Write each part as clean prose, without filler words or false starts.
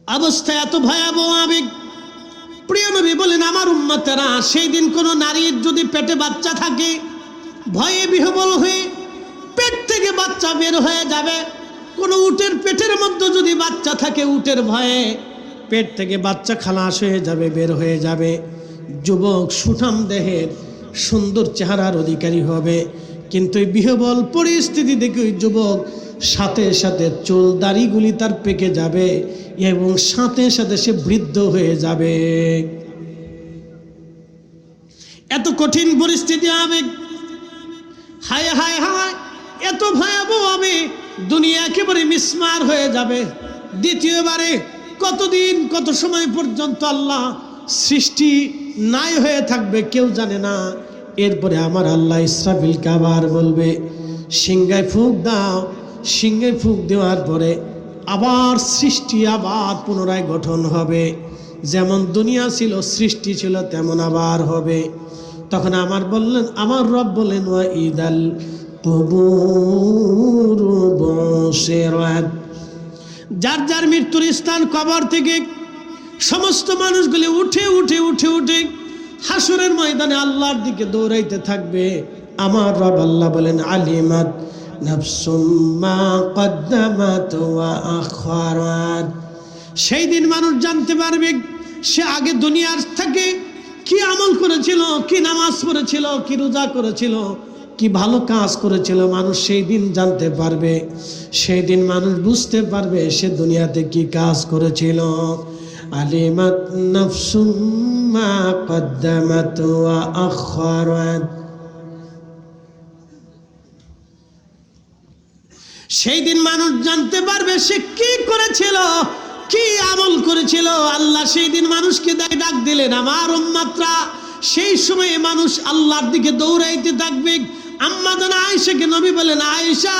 অবস্থা এত ভয়াবহ আবেগ। প্রিয় নবী বলেন, আমার উম্মতেরা, সেই দিন কোনো নারীর যদি পেটে বাচ্চা থাকে, ভয়ে বিহ্বল হয়ে পেট থেকে বাচ্চা বের হয়ে যাবে। কোনো উটের পেটের মধ্যে যদি বাচ্চা থাকে, উটের ভয়ে পেট থেকে বাচ্চা খালাস হয়ে যাবে, বের হয়ে যাবে। যুবক সুঠাম দেহের সুন্দর চেহারার অধিকারী হবে, কিন্তু এই বিহ্বল পরিস্থিতি দেখে ওই যুবক সাথে সাথে চুল দাড়িগুলি তার পেকে যাবে এবং সাথে সাথে সে বৃদ্ধ হয়ে যাবে। এত কঠিন পরিস্থিতি হবে। হায় হায় হায়, এত ভয়াবহ হবে, দুনিয়া একেবারে মিসমার হয়ে যাবে। দ্বিতীয়বারে কতদিন কত সময় পর্যন্ত আল্লাহ সৃষ্টি নাই হয়ে থাকবে কেউ জানে না। এরপরে আমার আল্লাহ ইসরাফিলকে আবার বলবে, সিংহায় ফুঁক দাও। সিংহায় ফুঁক দেওয়ার পরে আবার সৃষ্টি আবার পুনরায় গঠন হবে। যেমন দুনিয়া ছিল, সৃষ্টি ছিল, তেমন আবার হবে। তখন আমার রব বললেন, ওয়া ইদাল কুবুরু বুশিরাত। যার যার মৃত্যুর স্থান কবর থেকে সমস্ত মানুষগুলি উঠে উঠে উঠে উঠে হাসরের ময়দানে আল্লাহর দিকে দৌড়াইতে থাকবে। আমার রব আল্লাহ বলেন, আলিমাত নাফসুম মা কদ্দামাত ওয়া আখারাত। সেই দিন মানুষ জানতে পারবে সে আগে দুনিয়ার থেকে কি আমল করেছিল, কি নামাজ পড়েছিল, কি রোজা করেছিল, কি ভালো কাজ করেছিল। মানুষ সেই দিন জানতে পারবে। সেই দিন মানুষ বুঝতে পারবে সে দুনিয়াতে কি কাজ করেছিল। আলিমাত নাফসুম মা কদ্দামাত ওয়া আখারাত। সেই দিন মানুষ জানতে পারবে সে কি করেছিল, কি আমল করেছিল। আল্লাহ সেই দিন মানুষকে ডাক দিলেন, আমার উম্মতরা। সেই সময়ে মানুষ আল্লাহর দিকে দৌড়াইতে থাকবে। আম্মা জানা আয়েশাকে নবী বলেন, আয়েশা,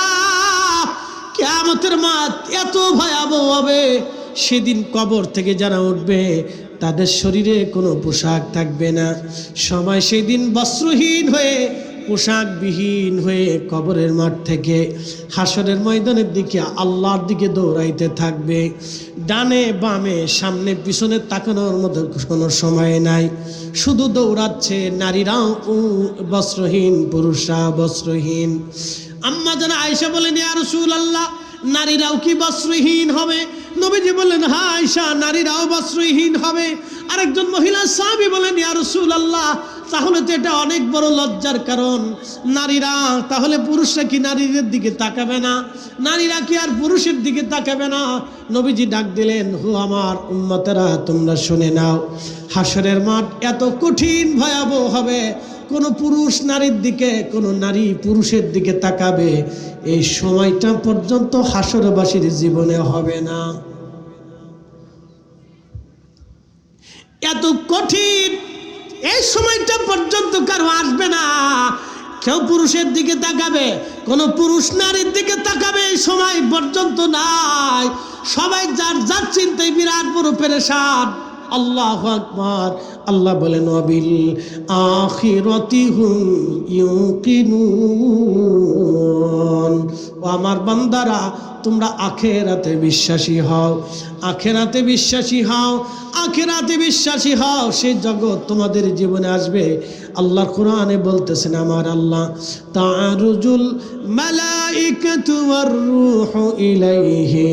কিয়ামতের মাঠ এত ভয়াবহ হবে, সেদিন কবর থেকে যারা উঠবে তাদের শরীরে কোনো পোশাক থাকবে না। সবাই সেই দিন বস্ত্রহীন হয়ে, পোশাকবিহীন হয়ে কবরের মাঠ থেকে হাসরের ময়দানের দিকে আল্লাহর দিকে দৌড়াইতে থাকবে। ডানে বামে সামনে পিছনে তাকানোর মতো কোনো সময় নাই, শুধু দৌড়াচ্ছে। নারীরাও বস্ত্রহীন, পুরুষরা বস্ত্রহীন। আম্মা জানা আয়েশা বলেন, ইয়া রাসূলুল্লাহ, নারীরাও কি বস্ত্রহীন হবে? নবীজি বললেন, হ্যাঁ আয়েশা, নারীরাও বস্ত্রহীন হবে। আরেকজন মহিলা সাহাবী বলেন, ইয়া রাসূলুল্লাহ, তাহলে তো এটা অনেক বড় লজ্জার কারণ। নারীরা তাহলে, পুরুষরা কি নারীদের দিকে তাকাবে না? নারীরা কি আর পুরুষের দিকে তাকাবে না? নবীজি ডাক দিলেন, হো আমার উম্মতেরা, তোমরা শুনে নাও, হাসরের মাঠ এত কঠিন ভয়াবহ হবে, কোনো পুরুষ নারীর দিকে, কোনো নারী পুরুষের দিকে তাকাবে এই সময়টা পর্যন্ত হাসরবাসীর জীবনে হবে না। এত কঠিন, এই সময়টা পর্যন্ত কারো আসবে না। কেউ পুরুষের দিকে তাকাবে, কোনো পুরুষ নারীর দিকে তাকাবে এই সময় পর্যন্ত নাই। সবাই যার যার চিন্তায় বিরাট বড় পেরেশান। আল্লাহু আকবার। আল্লাহ বলেন, ওয়াবিল আখিরাতি হুম ইউকিনুন। ও আমার বান্দারা, তোমরা আখিরাতে বিশ্বাসী হও, আখিরাতে বিশ্বাসী হও, আখিরাতে বিশ্বাসী হও। সেই জগৎ তোমাদের জীবনে আসবে। আল্লাহর কোরআনে বলতেছেন, আমার আল্লাহ, তাআরুজুল মালাইকাতু ওয়ার রূহু ইলাইহি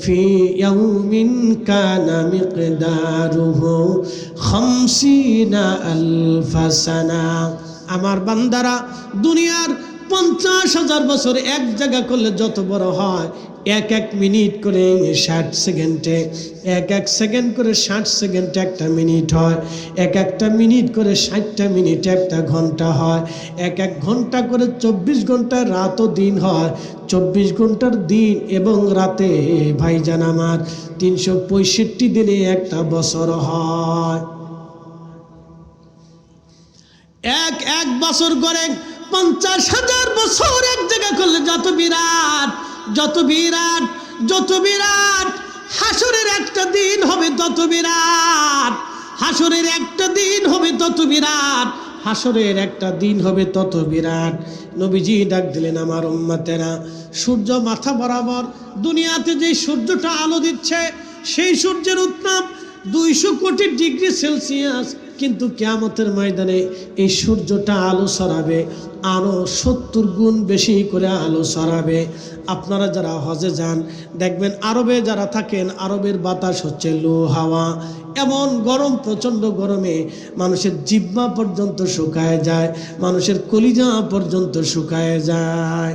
ফি ইয়াউমিন কানা মিকদারুহু 50 আলফা সানা। আমার বান্দারা, দুনিয়ার 50,000 বছর এক জায়গা করলে যত বড় হয়, এক এক মিনিট করে 60 সেকেন্ডে, এক এক সেকেন্ড করে 60 সেকেন্ডে একটা মিনিট হয়, এক একটা মিনিট করে 60টা মিনিট একটা ঘন্টা হয়, এক এক ঘন্টা করে 24 ঘন্টা রাত ও দিন হয়। 24 ঘন্টার দিন এবং রাতে ভাইজান আমার 365 দিনে একটা বছর হয়। এক বছর করে 50,000 বছর এক জায়গা করলে যত বিরাট, যত বিরাট, যত বিরাট হাসরের একটা দিন হবে, তত বিরাট হাসরের একটা দিন হবে, তত বিরাট হাসরের একটা দিন হবে, তত বিরাট। নবীজি ডাক দিলেন, আমার উম্মতেরা, সূর্য মাথা বরাবর দুনিয়াতে যে সূর্যটা আলো দিচ্ছে, সেই সূর্যের উত্তাপ 200 কোটি ডিগ্রি সেলসিয়াস, কিন্তু কিয়ামতের ময়দানে এই সূর্যটা আলো ছড়াবে আরো 70 গুণ বেশি করে আলো ছড়াবে। আপনারা যারা হজে যান দেখবেন আরবে যারা থাকেন, আরবের বাতাস হচ্ছে লো হাওয়া, এমন গরম, প্রচণ্ড গরমে মানুষের জিহ্বা পর্যন্ত শুকায় যায়, মানুষের কলিজা পর্যন্ত শুকায় যায়।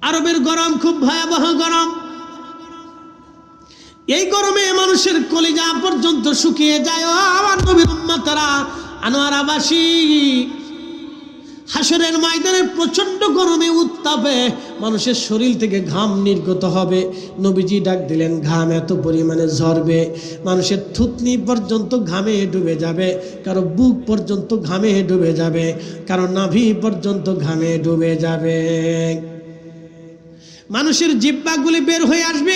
আরবের গরম খুব ভয়াবহ গরম। এই গরমে মানুষের কলিজা পর্যন্ত শুকিয়ে যায়। ও আমার নবীর উম্মতেরা, আনোয়ারাবাসী, হাসরের ময়দানের প্রচন্ড গরমে, উত্তাপে মানুষের শরীর থেকে ঘাম নির্গত হবে। নবীজি ডাক দিলেন, ঘাম এত পরিমাণে ঝরবে, মানুষের থুতনি পর্যন্ত ঘামে ডুবে যাবে, কারো বুক পর্যন্ত ঘামে ডুবে যাবে, কারো নাভি পর্যন্ত ঘামে ডুবে যাবে। মানুষের জিহ্বাগুলি বের হয়ে আসবে।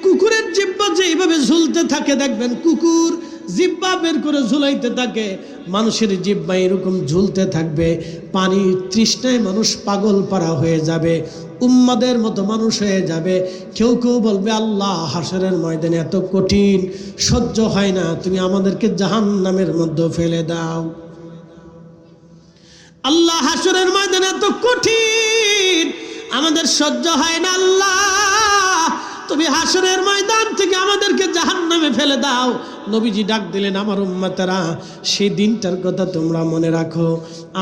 কুকুরের জিহ্বা যেভাবে ঝুলতে থাকে, দেখবেন কুকুর জিহ্বা বের করে ঝুলাইতে থাকে, মানুষের জিহ্বা এরকম ঝুলতে থাকবে। পানি তৃষ্ণায় মানুষ পাগল পারা হয়ে যাবে, উম্মাদের মতো মানুষ হয়ে যাবে। কেউ কেউ বলবে, আল্লাহ হাসরের ময়দানে এত কঠিন, সহ্য হয় না, তুমি আমাদেরকে জাহান্নামের মধ্যে ফেলে দাও। আল্লাহ হাসরের ময়দানে এত কঠিন, আমাদের সহ্য হয় না, আল্লাহ তুমি হাসরের ময়দান থেকে আমাদেরকে জাহান্নামে ফেলে দাও। নবীজি ডাক দিলেন, আমার উম্মতেরা, সেই দিনটার কথা তোমরা মনে রাখো,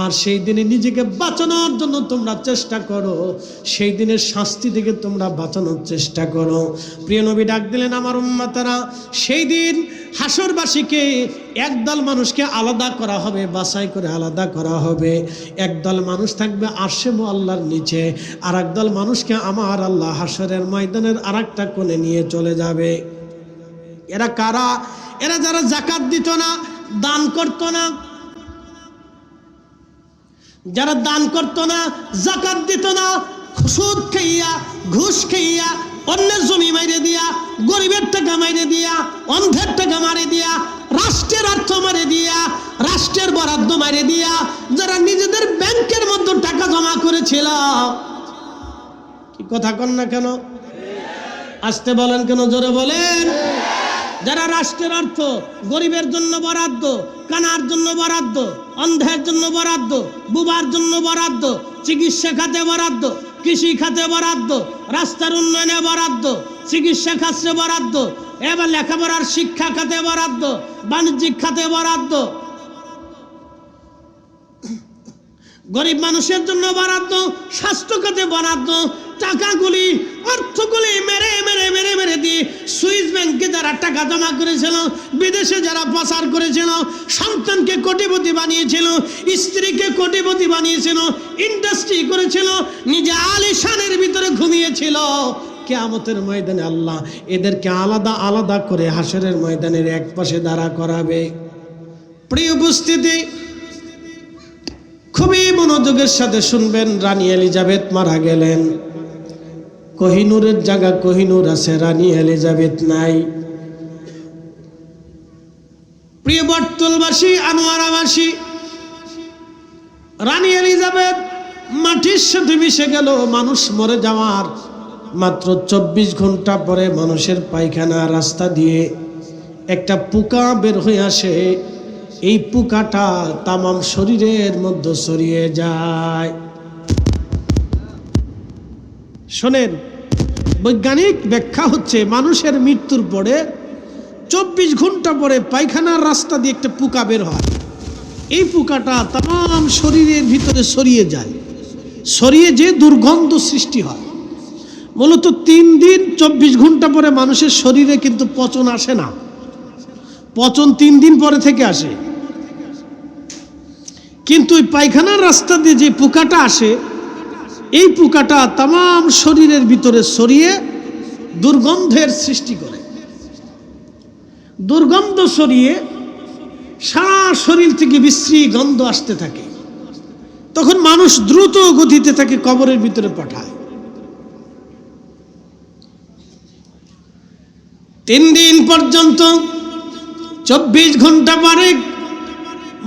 আর সেই দিনে নিজেকে বাঁচানোর জন্য তোমরা চেষ্টা করো, সেই দিনের শাস্তি থেকে তোমরা বাঁচানোর চেষ্টা করো। প্রিয় নবী ডাক দিলেন, আমার উম্মতেরা, সেই দিন হাসরবাসীকে একদল মানুষকে আলাদা করা হবে, বাছাই করে আলাদা করা হবে। একদল মানুষ থাকবে আরশে মুআল্লার নিচে, আর একদল মানুষকে আমার আল্লাহ হাসরের ময়দানের আরেকটা কোণে নিয়ে চলে যাবে। এরা কারা? এরা যারা যাকাত দিত না, দান করত না, যারা দান করত না, যাকাত দিত না, সুদ খাইয়া, ঘুষ খাইয়া, অন্যের জমি মাইরে দিয়া, গরিবের টাকা মাইরে দিয়া, অন্ধের টাকা মারে দিয়া, রাষ্ট্রের অর্থ মারে দিয়া, রাষ্ট্রের বরাদ্দ মারে দিয়া, যারা নিজেদের ব্যাংকের মধ্যে টাকা জমা করেছিল। কি কথা কন না কেন? আসতে বলেন কেন? জোরে বলেন। যারা রাষ্ট্রের অর্থ গরিবের জন্য বরাদ্দ, কানার জন্য বরাদ্দ, অন্ধের জন্য বরাদ্দ, বুবার জন্য বরাদ্দ, চিকিৎসা খাতে বরাদ্দ, কৃষি খাতে বরাদ্দ, রাস্তার উন্নয়নে বরাদ্দ, চিকিৎসা খাতে বরাদ্দ, এবার লেখাপড়ার শিক্ষা খাতে বরাদ্দ, বাণিজ্যিক খাতে বরাদ্দ, গরিব মানুষের জন্য বরাদ্দ, স্বাস্থ্য খাতে বরাদ্দ। টাকাগুলি, অর্থগুলি মেরে মেরে মেরে মেরে দিয়ে সুইস ব্যাংকে যারা টাকা জমা করেছিল, বিদেশে যারা পাচার করেছিল, সন্তানকে কোটিপতি বানিয়েছিল, স্ত্রীকে কোটিপতি বানিয়েছিল, ইন্ডাস্ট্রি করেছিল, নিজে আলিশানের ভিতরে ঘুমিয়েছিল, কিয়ামতের ময়দানে আল্লাহ এদেরকে আলাদা আলাদা করে হাসরের ময়দানের এক পাশে দাঁড়া করাবে। প্রিয় উপস্থিতি, খুবই মনোযোগের সাথে শুনবেন। রানী এলিজাবেথ মারা গেলেন। কোহিনূরের জায়গা কোহিনূর আছে, রানী এলিজাবেথ নাই। প্রিয় বটতলবাসী, আনোয়ারাবাসী, রানী এলিজাবেথ মাটির সাথে মিশে গেল। মানুষ মরে যাওয়ার মাত্র 24 ঘন্টা পরে মানুষের পায়খানা রাস্তা দিয়ে একটা পোকা বের হয়ে আসে। এই পোকাটা তামাম শরীরের মধ্যে ছড়িয়ে যায়। শোনেন, বৈজ্ঞানিক ব্যাখ্যা হচ্ছে মানুষের মৃত্যুর পরে 24 ঘন্টা পরে পায়খানার রাস্তা দিয়ে একটা পোকা বের হয়। এই পোকাটা তামাম শরীরের ভিতরে ছড়িয়ে যায়, ছড়িয়ে যে দুর্গন্ধ সৃষ্টি হয়। মূলত 3 দিন 24 ঘন্টা পরে মানুষের শরীরে কিন্তু পচন আসে না, পচন 3 দিন পরে থেকে আসে। কিন্তু এই পায়খানার রাস্তা দিয়ে যে পোকাটা আসে, এই পোকাটা তামাম শরীরের ভিতরে ছড়িয়ে দুর্গন্ধের সৃষ্টি করে। দুর্গন্ধ ছড়িয়ে সারা শরীর থেকে বিশ্রী গন্ধ আসতে থাকে। তখন মানুষ দ্রুত গতিতে তাকে কবরের ভিতরে পাঠায়। 3 দিন পর্যন্ত 24 ঘন্টা পরে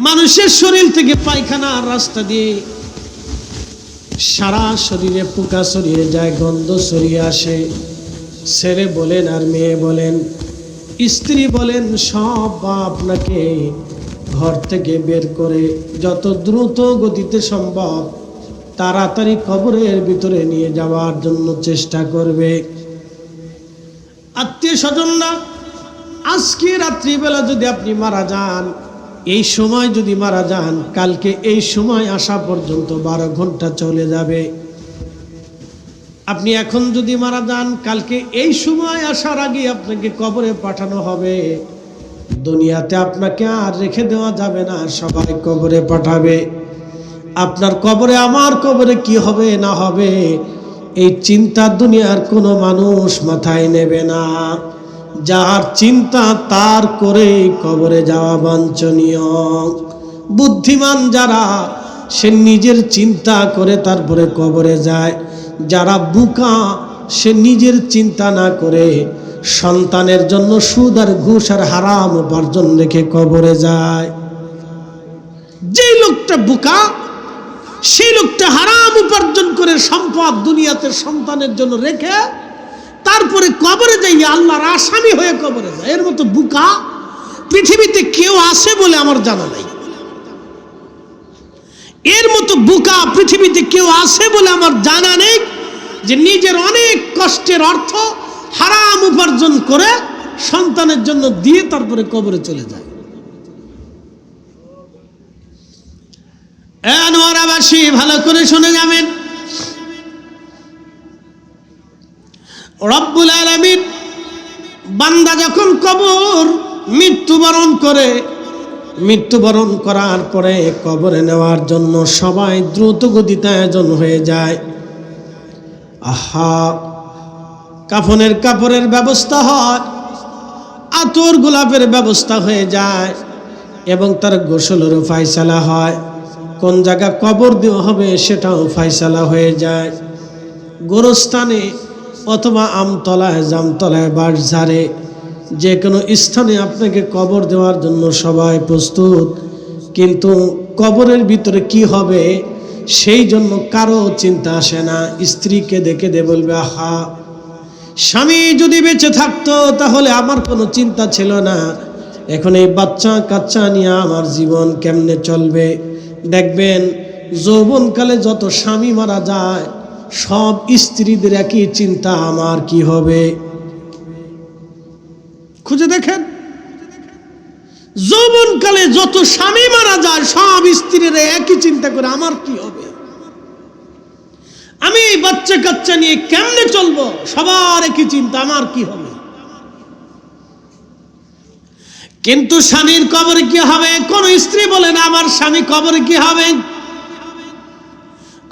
মানুষের শরীর থেকে পায়খানার রাস্তা দিয়ে সারা শরীরে পোকা ছড়িয়ে যায়, গন্ধ ছড়িয়ে আসে। ছেলে বলেন আর মেয়ে বলেন, স্ত্রী বলেন, সব আপনাকে ঘর থেকে বের করে যত দ্রুত গতিতে সম্ভব তাড়াতাড়ি কবরের ভিতরে নিয়ে যাওয়ার জন্য চেষ্টা করবে। আত্মীয় স্বজনরা, আজকে রাত্রিবেলা যদি আপনি মারা যান, এই সময় যদি মারা যান, কালকে এই সময় আসা পর্যন্ত 12 ঘন্টা চলে যাবে। আপনি এখন যদি মারা যান, কালকে এই সময় আসার আগে আপনাকে কবরে পাঠানো হবে। দুনিয়াতে আপনাকে আর রেখে দেওয়া যাবে না, সবাই কবরে পাঠাবে। আপনার কবরে, আমার কবরে কি হবে না হবে এই চিন্তা দুনিয়ার কোনো মানুষ মাথায় নেবে না। যার চিন্তা তার করে কবরে যাওয়া বাঞ্ছনীয়। বুদ্ধিমান যারা, সে নিজের চিন্তা করে তারপরে কবরে যায়। যারা বোকা, সে নিজের চিন্তা না করে সন্তানের জন্য সুদ আর ঘুষ আর হারাম উপার্জন রেখে কবরে যায়। যেই লোকটা বোকা, সেই লোকটা হারাম উপার্জন করে সম্পদ দুনিয়াতে সন্তানের জন্য রেখে তারপরে কবরে যাইয়া আল্লাহর আসামি হয়ে কবরে যায়। এর মতো বোকা পৃথিবীতে কেউ আছে বলে আমার জানা নাই। এর মতো বোকা পৃথিবীতে কেউ আছে বলে আমার জানা নেই, যে নিজের অনেক কষ্টের অর্থ হারাম উপার্জন করে সন্তানের জন্য দিয়ে তারপরে কবরে চলে যায়। আনোয়ারাবাসী ভালো করে শুনে যাবেন, রব্বুল আলামিন বান্দা যখন কবর মৃত্যুবরণ করে, মৃত্যুবরণ করার পরে কবরে নেওয়ার জন্য সবাই দ্রুত গতিতে আয়োজন হয়ে যায়। আহা, কাফনের কাপড়ের ব্যবস্থা হয়, আতর গোলাপের ব্যবস্থা হয়ে যায় এবং তার গোসলেরও ফায়সালা হয়। কোন জায়গা কবর দেওয়া হবে সেটাও ফায়সালা হয়ে যায়। গোরস্থানে অথবা আমতলায়, জামতলায়, বাঁশঝাড়ে, যে কোনো স্থানে আপনাকে কবর দেওয়ার জন্য সবাই প্রস্তুত। কিন্তু কবরের ভিতরে কি হবে সেই জন্য কারো চিন্তা আসে না। স্ত্রীকে দেখে বলবে, আহা, স্বামী যদি বেঁচে থাকতো তাহলে আমার কোনো চিন্তা ছিল না, এখন এই বাচ্চা কাচ্চা নিয়ে আমার জীবন কেমনে চলবে। দেখবেন যৌবনকালে যত স্বামী মারা যায়, সব স্ত্রীদের একই চিন্তা, আমার কি হবে। খুঁজে দেখেন, যৌবনকালে যত স্বামী মারা যায়, সব স্ত্রীরা একই চিন্তা করে, আমার কি হবে, আমি বাচ্চা কাচ্চা নিয়ে কেমনে চলবো। সবার একই চিন্তা, আমার কি হবে। কিন্তু স্বামীর কবরে কি হবে? কোন স্ত্রী বলে না আমার স্বামী কবরে কি হবে।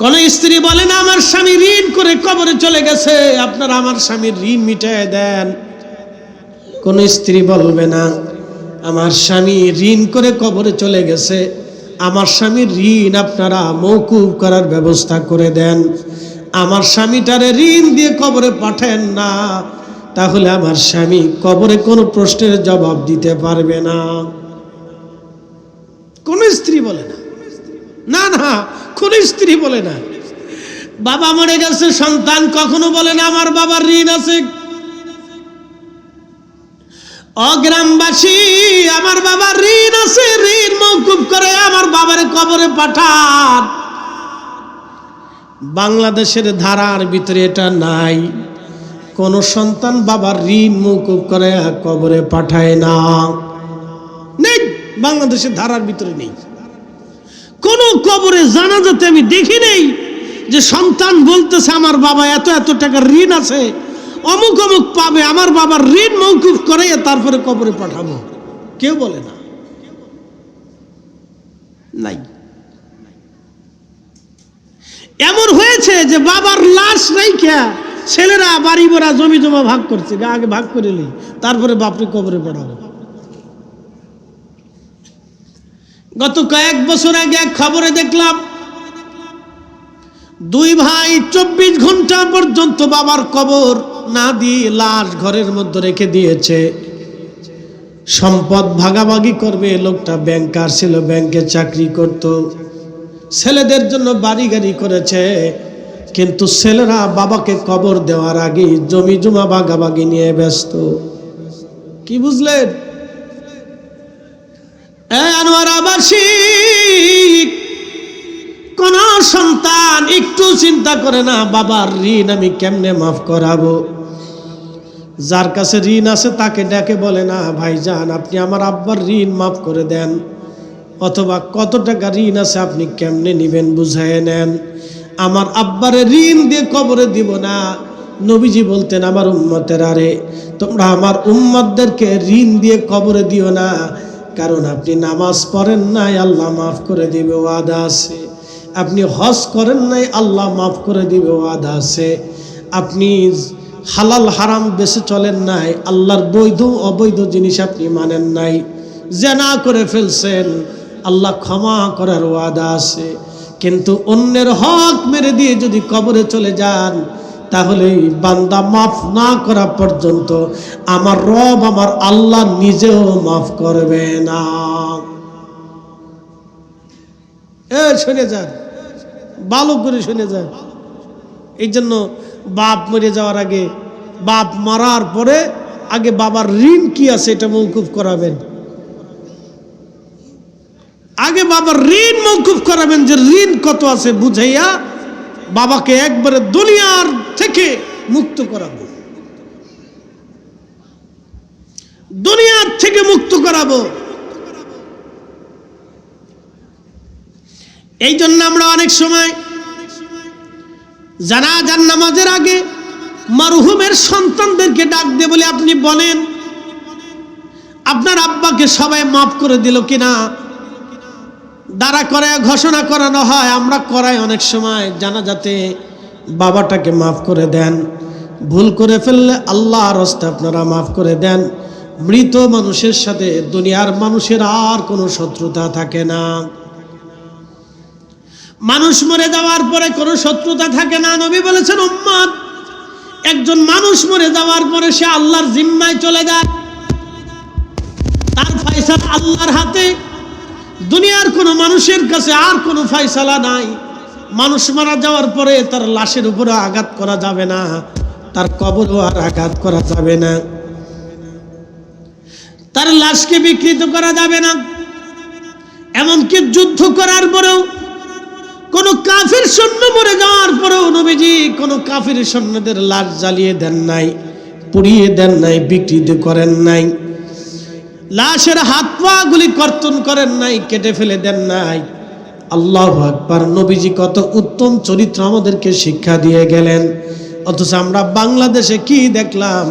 কোন স্ত্রী বলে না আমার স্বামী ঋণ করে কবরে চলে গেছে, আপনারা আমার স্বামীর ঋণ মিটায় দেন। কোন স্ত্রী বলবে না আমার স্বামী ঋণ করে কবরে চলে গেছে, আমার স্বামীর ঋণ আপনারা মওকুফ করার ব্যবস্থা করে দেন। আমার স্বামীটারে ঋণ দিয়ে কবরে পাঠান না, তাহলে আমার স্বামী কবরে কোনো প্রশ্নের জবাব দিতে পারবে না। কোন স্ত্রী বলে না, না না, কোন স্ত্রী বলে না। বাবা মরে গেছে, সন্তান কখনো বলে না আমার বাবার ঋণ আছে। অগ্রামবাসী, আমার বাবার ঋণ আছে, ঋণ মওকুফ করে আমার বাবার কবরে পাঠান। বাংলাদেশের ধারার ভিতরে এটা নাই। কোন সন্তান বাবার ঋণ মওকুফ করে কবরে পাঠায় না, নেই, বাংলাদেশের ধারার ভিতরে নেই। কোন কবরে জানাজাতে আমি দেখি নেই যে সন্তান বলতেছে আমার বাবা এত এত টাকার ঋণ আছে, অমুক অমুক পাবে, আমার বাবার ঋণ মওকুফ করে তারপরে কবরে পাঠাবো। কেউ বলে না, নাই। এমন হয়েছে যে বাবার লাশ রাইখা ছেলেরা বাড়ি ভরা জমি জমা ভাগ করছে, আগে ভাগ করে নি, তারপরে বাপরে কবরে পাঠাবো। গত কয়েক বছর আগে এক খবরে দেখলাম, দুই ভাই 24 ঘন্টা পর্যন্ত বাবার কবর না দিয়ে লাশ ঘরের মধ্যে রেখে দিয়েছে। সম্পদ ভাগাভাগি করবে, লোকটা ব্যাংকার ছিল, ব্যাংকে চাকরি করত, ছেলেদের জন্য বাড়ি গাড়ি করেছে, কিন্তু ছেলেরা বাবাকে কবর দেওয়ার আগে জমি জমা ভাগাভাগি নিয়ে ব্যস্ত। কি বুঝলেন? আনোয়ারাবাসী কোন সন্তান একটু চিন্তা করে না বাবার ঋণ আমি কেমনে মাফ করাবো। যার কাছে ঋণ আছে তাকে ডেকে বলে না ভাইজান আপনি আমার আব্বার ঋণ মাফ করে দেন, অথবা কত টাকা ঋণ আছে আপনি কেমনে নিবেন বুঝায় নেন, আমার আব্বারে ঋণ দিয়ে কবরে দিব না। নবীজি বলতেন আমার উম্মতের আরে তোমরা আমার উম্মতদেরকে ঋণ দিয়ে কবরে দিও না, কারণ আপনি নামাজ পড়েন নাই আল্লাহ মাফ করে দিবে ওয়াদা আছে, আপনি হজ করেন নাই আল্লাহ মাফ করে দিবে ওয়াদা আছে, আপনি হালাল হারাম বেশি চলেন নাই, আল্লাহর বৈধ অবৈধ জিনিস আপনি মানেন নাই, জেনা করে ফেলছেন আল্লাহ ক্ষমা করার ওয়াদা আছে। কিন্তু অন্যের হক মেরে দিয়ে যদি কবরে চলে যান তাহলে বান্দা মাফ না করা পর্যন্ত আমার রব আমার আল্লাহ নিজেও মাফ করবে না। শুনে যান, ভালো করে শুনে যান। এই জন্য বাপ মরে যাওয়ার আগে, বাপ মারার পরে আগে বাবার ঋণ কি আছে এটা মওকুফ করাবেন। আগে বাবার ঋণ মওকুফ করাবেন যে ঋণ কত আছে বুঝাইয়া বাবাকে একবারে দুনিয়ার থেকে মুক্ত করাবো, দুনিয়ার থেকে মুক্ত করাবো। এই জন্য আমরা অনেক সময় জানাজার নামাজের আগে মরহুমের সন্তানদেরকে ডাক দিয়ে বলে আপনি বলেন আপনার আব্বাকে সবাই মাফ করে দিল কিনা। দাঁড়া করে ঘোষণা করানো হয়, আমরা করাই অনেক সময় জানাজাতে বাবাটাকে মাফ করে দেন, ভুল করে ফেললে আল্লাহর রাস্তায় আপনারা মাফ করে দেন। মৃত মানুষের সাথে দুনিয়ার মানুষের আর কোনো শত্রুতা থাকে না। মানুষ মরে যাওয়ার পরে কোনো শত্রুতা থাকে না। নবী বলেছেন উম্মত একজন মানুষ মরে যাওয়ার পরে সে আল্লাহর জিম্মায় চলে যায়, তার ফয়সালা আল্লাহর হাতে। দুনিয়ার কোনো মানুষের কাছে আর কোনো ফয়সালা নাই। মানুষ মারা যাওয়ার পরে তার লাশের উপরে আঘাত করা যাবে না, তার কবরও আর আঘাত করা যাবে না, তার লাশকে বিকৃত করা যাবে না। এমনকি যুদ্ধ করার পরেও কোন কাফির সৈন্য মরে যাওয়ার পরেও নবীজি কোন কাফির সৈন্যদের লাশ জ্বালিয়ে দেন নাই, পুড়িয়ে দেন নাই, বিকৃত করেন নাই, লাশের হাত পা গুলি কর্তন করেন নাই, কেটে ফেলে দেন নাই। আল্লাহু আকবার। নবীজি কত উত্তম চরিত্র আমাদেরকে শিক্ষা দিয়ে গেলেন। অথচ আমরা বাংলাদেশে কি দেখলাম,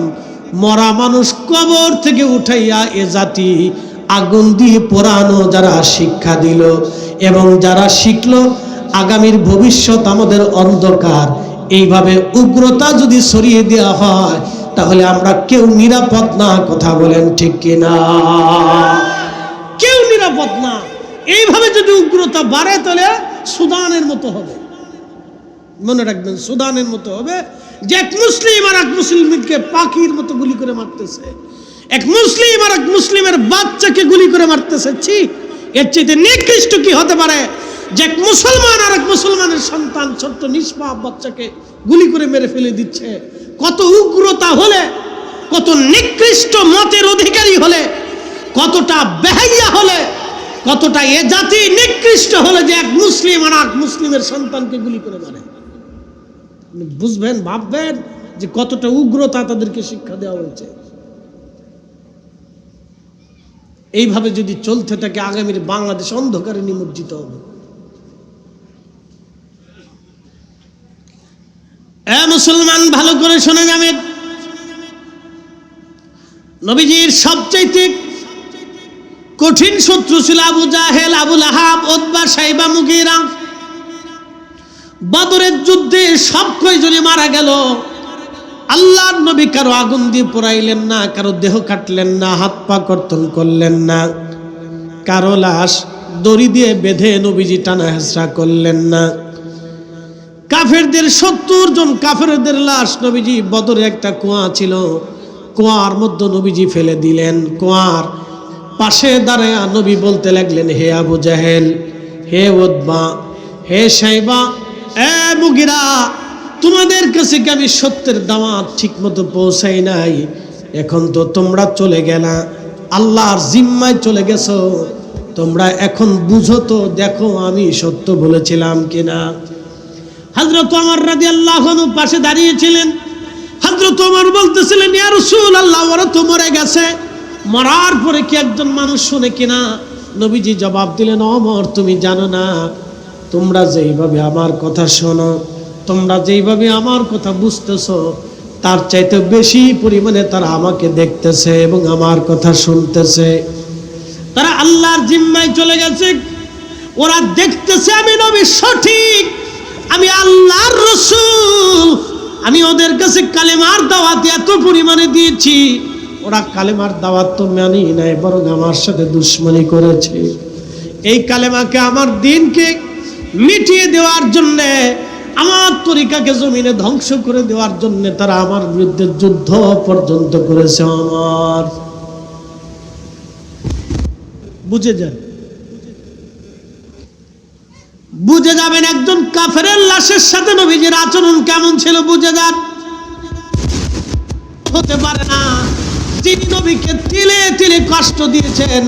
মরা মানুষ কবর থেকে উঠাইয়া এ জাতি আগুন দিয়ে পোড়ানো যারা শিক্ষা দিল এবং যারা শিখলো আগামীর ভবিষ্যৎ আমাদের অন্ধকার। এইভাবে উগ্রতা যদি সরিয়ে দেওয়া হয় তাহলে আমরা কেউ নিরাপদ না। কথা বলেন ঠিক কিনা? কেউ নিরাপদ না। এইভাবে যদি উগ্রতা বাড়ে তাহলে সুদানের মতো হবে। মনে রাখবেন, সুদানের মতো হবে যে এক মুসলিম আর এক মুসলিমকে পাখির মতো গুলি করে মারতেছে, এক মুসলিম আর এক মুসলিমের বাচ্চাকে গুলি করে মারতেছে। ছি, এর চাইতে নিকৃষ্ট কি হতে পারে যে এক মুসলমান আর এক মুসলমানের সন্তান ছোট্ট নিষ্পাপ বাচ্চাকে গুলি করে মেরে ফেলে দিচ্ছে। কত উগ্রতা হলে, কত নিকৃষ্ট মতের অধিকারী হলে, কতটা বেহাইয়া হলে, কতটা এ জাতি নিকৃষ্ট হলে যে এক মুসলিম আর এক মুসলিমের সন্তানকে গুলি করে মারে। বুঝবেন, ভাববেন যে কতটা উগ্রতা তাদেরকে শিক্ষা দেওয়া হয়েছে। এইভাবে যদি চলতে থাকে আগামীর বাংলাদেশ অন্ধকারে নিমজ্জিত হবে। মুসলমান ভালো করে শুনে যাবেন, নবীজির সবচাইতে কঠিন শত্রু ছিল আবু জাহেল, আবু লাহাব, উতবা, শাইবা, মুগীরা। বদরের যুদ্ধে সব কয়জনই মারা গেল। আল্লাহর নবী কারো আগুন দিয়ে পোড়াইলেন না, কারো দেহ কাটলেন না, হাত পা কর্তন করলেন না, কারো লাশ দড়ি দিয়ে বেঁধে নবীজি টানা হেঁচড়া করলেন না। কাফেরদের 70 জন কাফেরদের লাশ নবীজি, বদরে একটা কুয়া ছিল, কুয়ার মধ্যে নবীজি ফেলে দিলেন। কুয়ার পাশে দাঁড়ায় নবী বলতে লাগলেন, হে আবু জাহেল, হে উতবা, হে শাইবা, এ মুগীরা, তোমাদের কাছে কি আমি সত্যের দাওয়াত ঠিক মতো পৌঁছাই নাই? এখন তো তোমরা চলে গেলা, আল্লাহর জিম্মায় চলে গেছো, তোমরা এখন বুঝো তো, দেখো আমি সত্য বলেছিলাম কিনা। হযরত ওমর রাদিয়াল্লাহু আনহু পাশে দাঁড়িয়েছিলেন। হযরত ওমর বলতেছিলেন, ইয়া রাসূলুল্লাহ, ওরা তো মরে গেছে, মরার পরে কি একজন মানুষ শুনে কিনা? নবীজি জবাব দিলেন, ওমর তুমি জানো না, তোমরা যেইভাবে আমার কথা শোনো, তোমরা যেইভাবে আমার কথা বুঝতেছো, তার চাইতে বেশি পরিমাণে তারা আমাকে দেখতেছে এবং আমার কথা শুনতেছে। তারা আল্লাহর জিম্মায় চলে গেছে, ওরা দেখতেছে আমি নবী সঠিক, আমি আল্লাহর রাসূল, আমি ওদের কাছে কালেমার দাওয়াত এত পরিমাণে দিয়েছি, ওরা কালেমার দাওয়াত তো মানি নাই, বরং আমার সাথে দুশমনি করেছে। এই কালেমাকে, আমার দ্বীনকে মিটিয়ে দেওয়ার জন্য, আমার তরিকাকে জমিনে ধ্বংস করে দেওয়ার জন্য তারা আমার বিরুদ্ধে যুদ্ধ পর্যন্ত করেছে। আমার বুঝে যান, বুঝে যাবেন একজন কাফেরের লাশের সাথে নবীজির আচরণ কেমন ছিল, বুঝে যান। হতে পারে না যিনি নবীকে তিলে তিলে কষ্ট দিয়েছেন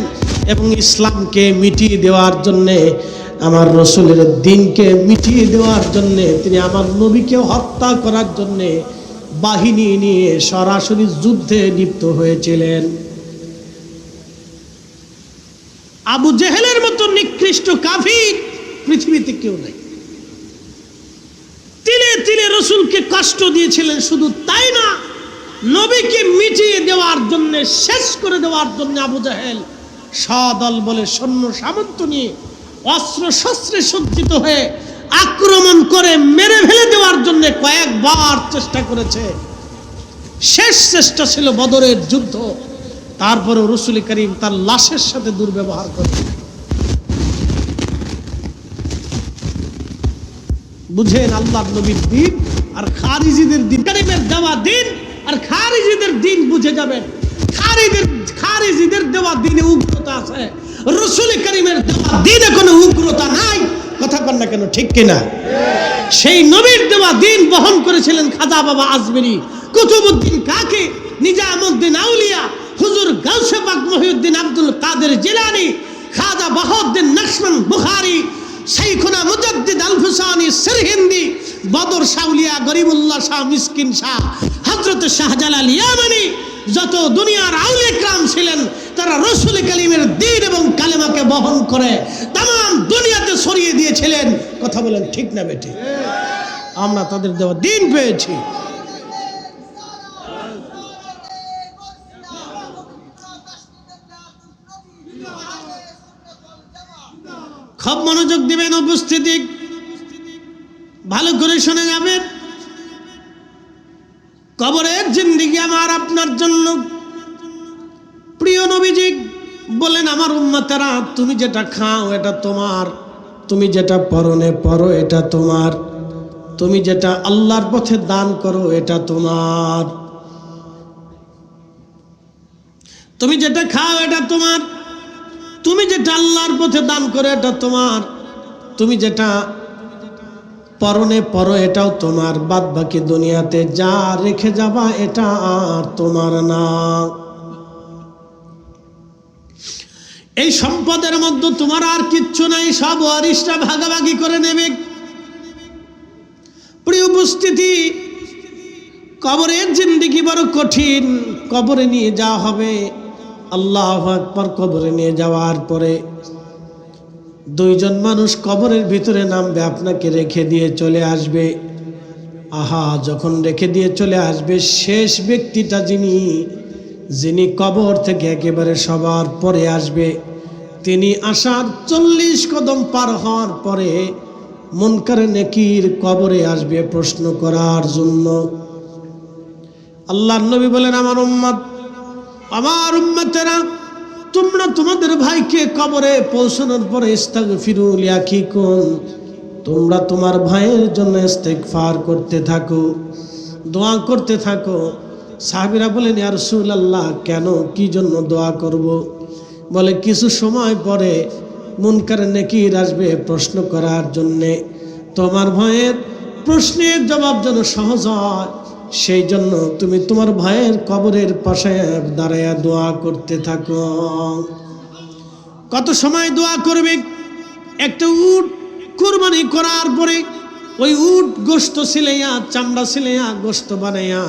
এবং ইসলামকে মিটিয়ে দেওয়ার জন্যে, আমার রসুলের দ্বীনকে মিটিয়ে দেওয়ার জন্যে, তিনি আমার নবীকে হত্যা করার জন্যে বাহিনী নিয়ে সরাসরি যুদ্ধে লিপ্ত হয়েছিলেন। আবু জেহেলের মতো নিকৃষ্ট কাফির পৃথিবীতে কেউ নাই। তিলে তিলে রসুলকে কষ্ট দিয়েছিলেন, শুধু তাই না, নবীকে মিটিয়ে দেওয়ার জন্য, শেষ করে দেওয়ার জন্য আবু জেহেল সদল বলে সৈন্য সামন্ত নিয়ে অস্ত্র শস্ত্রে সজ্জিত হয়ে আক্রমণ করে মেরে ফেলে দেওয়ার জন্য কয়েকবার চেষ্টা করেছে। শেষ চেষ্টা ছিল বদরের যুদ্ধ। তারপরে রাসূল করিম তার লাশের সাথে দুর্ব্যবহার করে। বুঝেন আল্লাহর নবীর দ্বীন আর খারিজিদের দ্বীন, করিমের দেওয়া দ্বীন আর খারিজিদের দ্বীন বুঝে যাবেন। খারিজিদের দেওয়া দ্বীনে উগ্রতা আছে, রাসূল করিমের দেওয়া দ্বীনে কোনো উগ্রতা নাই। কথা বল না কেন, ঠিক কিনা? সেই নবীর দেওয়া দ্বীন বহন করেছিলেন খাজা বাবা আজমেরি, কুতুবউদ্দিন কাকি, নিজামউদ্দিন আউলিয়া, হুজুর গাউসে পাক মহিউদ্দিন আব্দুল কাদের জিলানী, খাজা বাহাউদ্দিন নকশবন্দ বুখারী, শাইখুনা মুজাদ্দিদ আল হুসাইনি সিরহিন্দি, বদর শাউলিয়া, গরিবুল্লাহ শাহ, মিসকিন শাহ, হযরত শাহজালাল ইয়ামানি, যত দুনিয়ার আউলিয়া کرام ছিলেন, তারা রাসূল করিমের দ্বীন এবং কালেমাকে বহন করে तमाम দুনিয়াতে ছড়িয়ে দিয়েছিলেন। কথা বলেন ঠিক না বেঠিক? আমরা তাদের দেওয়া দ্বীন পেয়েছি। খুব মনোযোগ দিবেন, উপস্থিতি ভালো করে শুনে যাবেন। কবরের জিন্দেগি আমার আপনার জন্য। প্রিয় নবীজি বলেন, আমার উম্মতেরা, তুমি যেটা খাও এটা তোমার, তুমি যেটা পরনে পরো এটা তোমার, তুমি যেটা আল্লাহর পথে দান করো এটা তোমার, তুমি যেটা খাও এটা তোমার, তুমি যেটা আল্লাহর পথে দান করো এটা তোমার, তুমি যেটা পরনে পরো এটাও তোমার, বাদ বাকি দুনিয়াতে যা রেখে যাবা এটা আর তোমার না। এই সম্পদের মধ্যে তোমার আর কিচ্ছু নাই, সব ওয়ারিশরা ভাগাভাগি করে নেবে। প্রিয় উপস্থিতি, কবরের জিন্দেগি বড় কঠিন। কবরে নিয়ে যাওয়া হবে, আল্লাহু আকবার। কবরে নিয়ে যাওয়ার পরে দুইজন মানুষ কবরের ভিতরে নামবে, আপনাকে রেখে দিয়ে চলে আসবে। আহা, যখন রেখে দিয়ে চলে আসবে, শেষ ব্যক্তিটা যিনি কবর থেকে একেবারে সবার পরে আসবে, তিনি আসার 40 কদম পার হওয়ার পরে মুনকার নেকির কবরে আসবে প্রশ্ন করার জন্য। আল্লাহর নবী বলেন, আমার উম্মতেরা, তোমরা তোমাদের ভাইকে কবরে পৌঁছানোর পরে ইস্তাগফিরু লিআখিকুম, তোমরা তোমার ভাইয়ের জন্য ইস্তেগফার করতে থাকো, দোয়া করতে থাকো। সাহাবীরা বলেন, ইয়া রাসূলুল্লাহ, কেন, কি জন্য দোয়া করব? বলে, কিছু সময় পরে মুনকার নেকির আসবে প্রশ্ন করার জন্যে, তোমার ভাইয়ের প্রশ্নের জবাব যেন সহজ হয়, সেই জন্য তুমি তোমার ভাইয়ের কবরের পাশে দাঁড়ায়া দোয়া করতে থাকো। কত সময় দোয়া করবে? একটা উট কুরবানি করার পরে ওই উট গোশত সিলাইয়া, চামড়া সিলাইয়া, গোশত বানাইয়া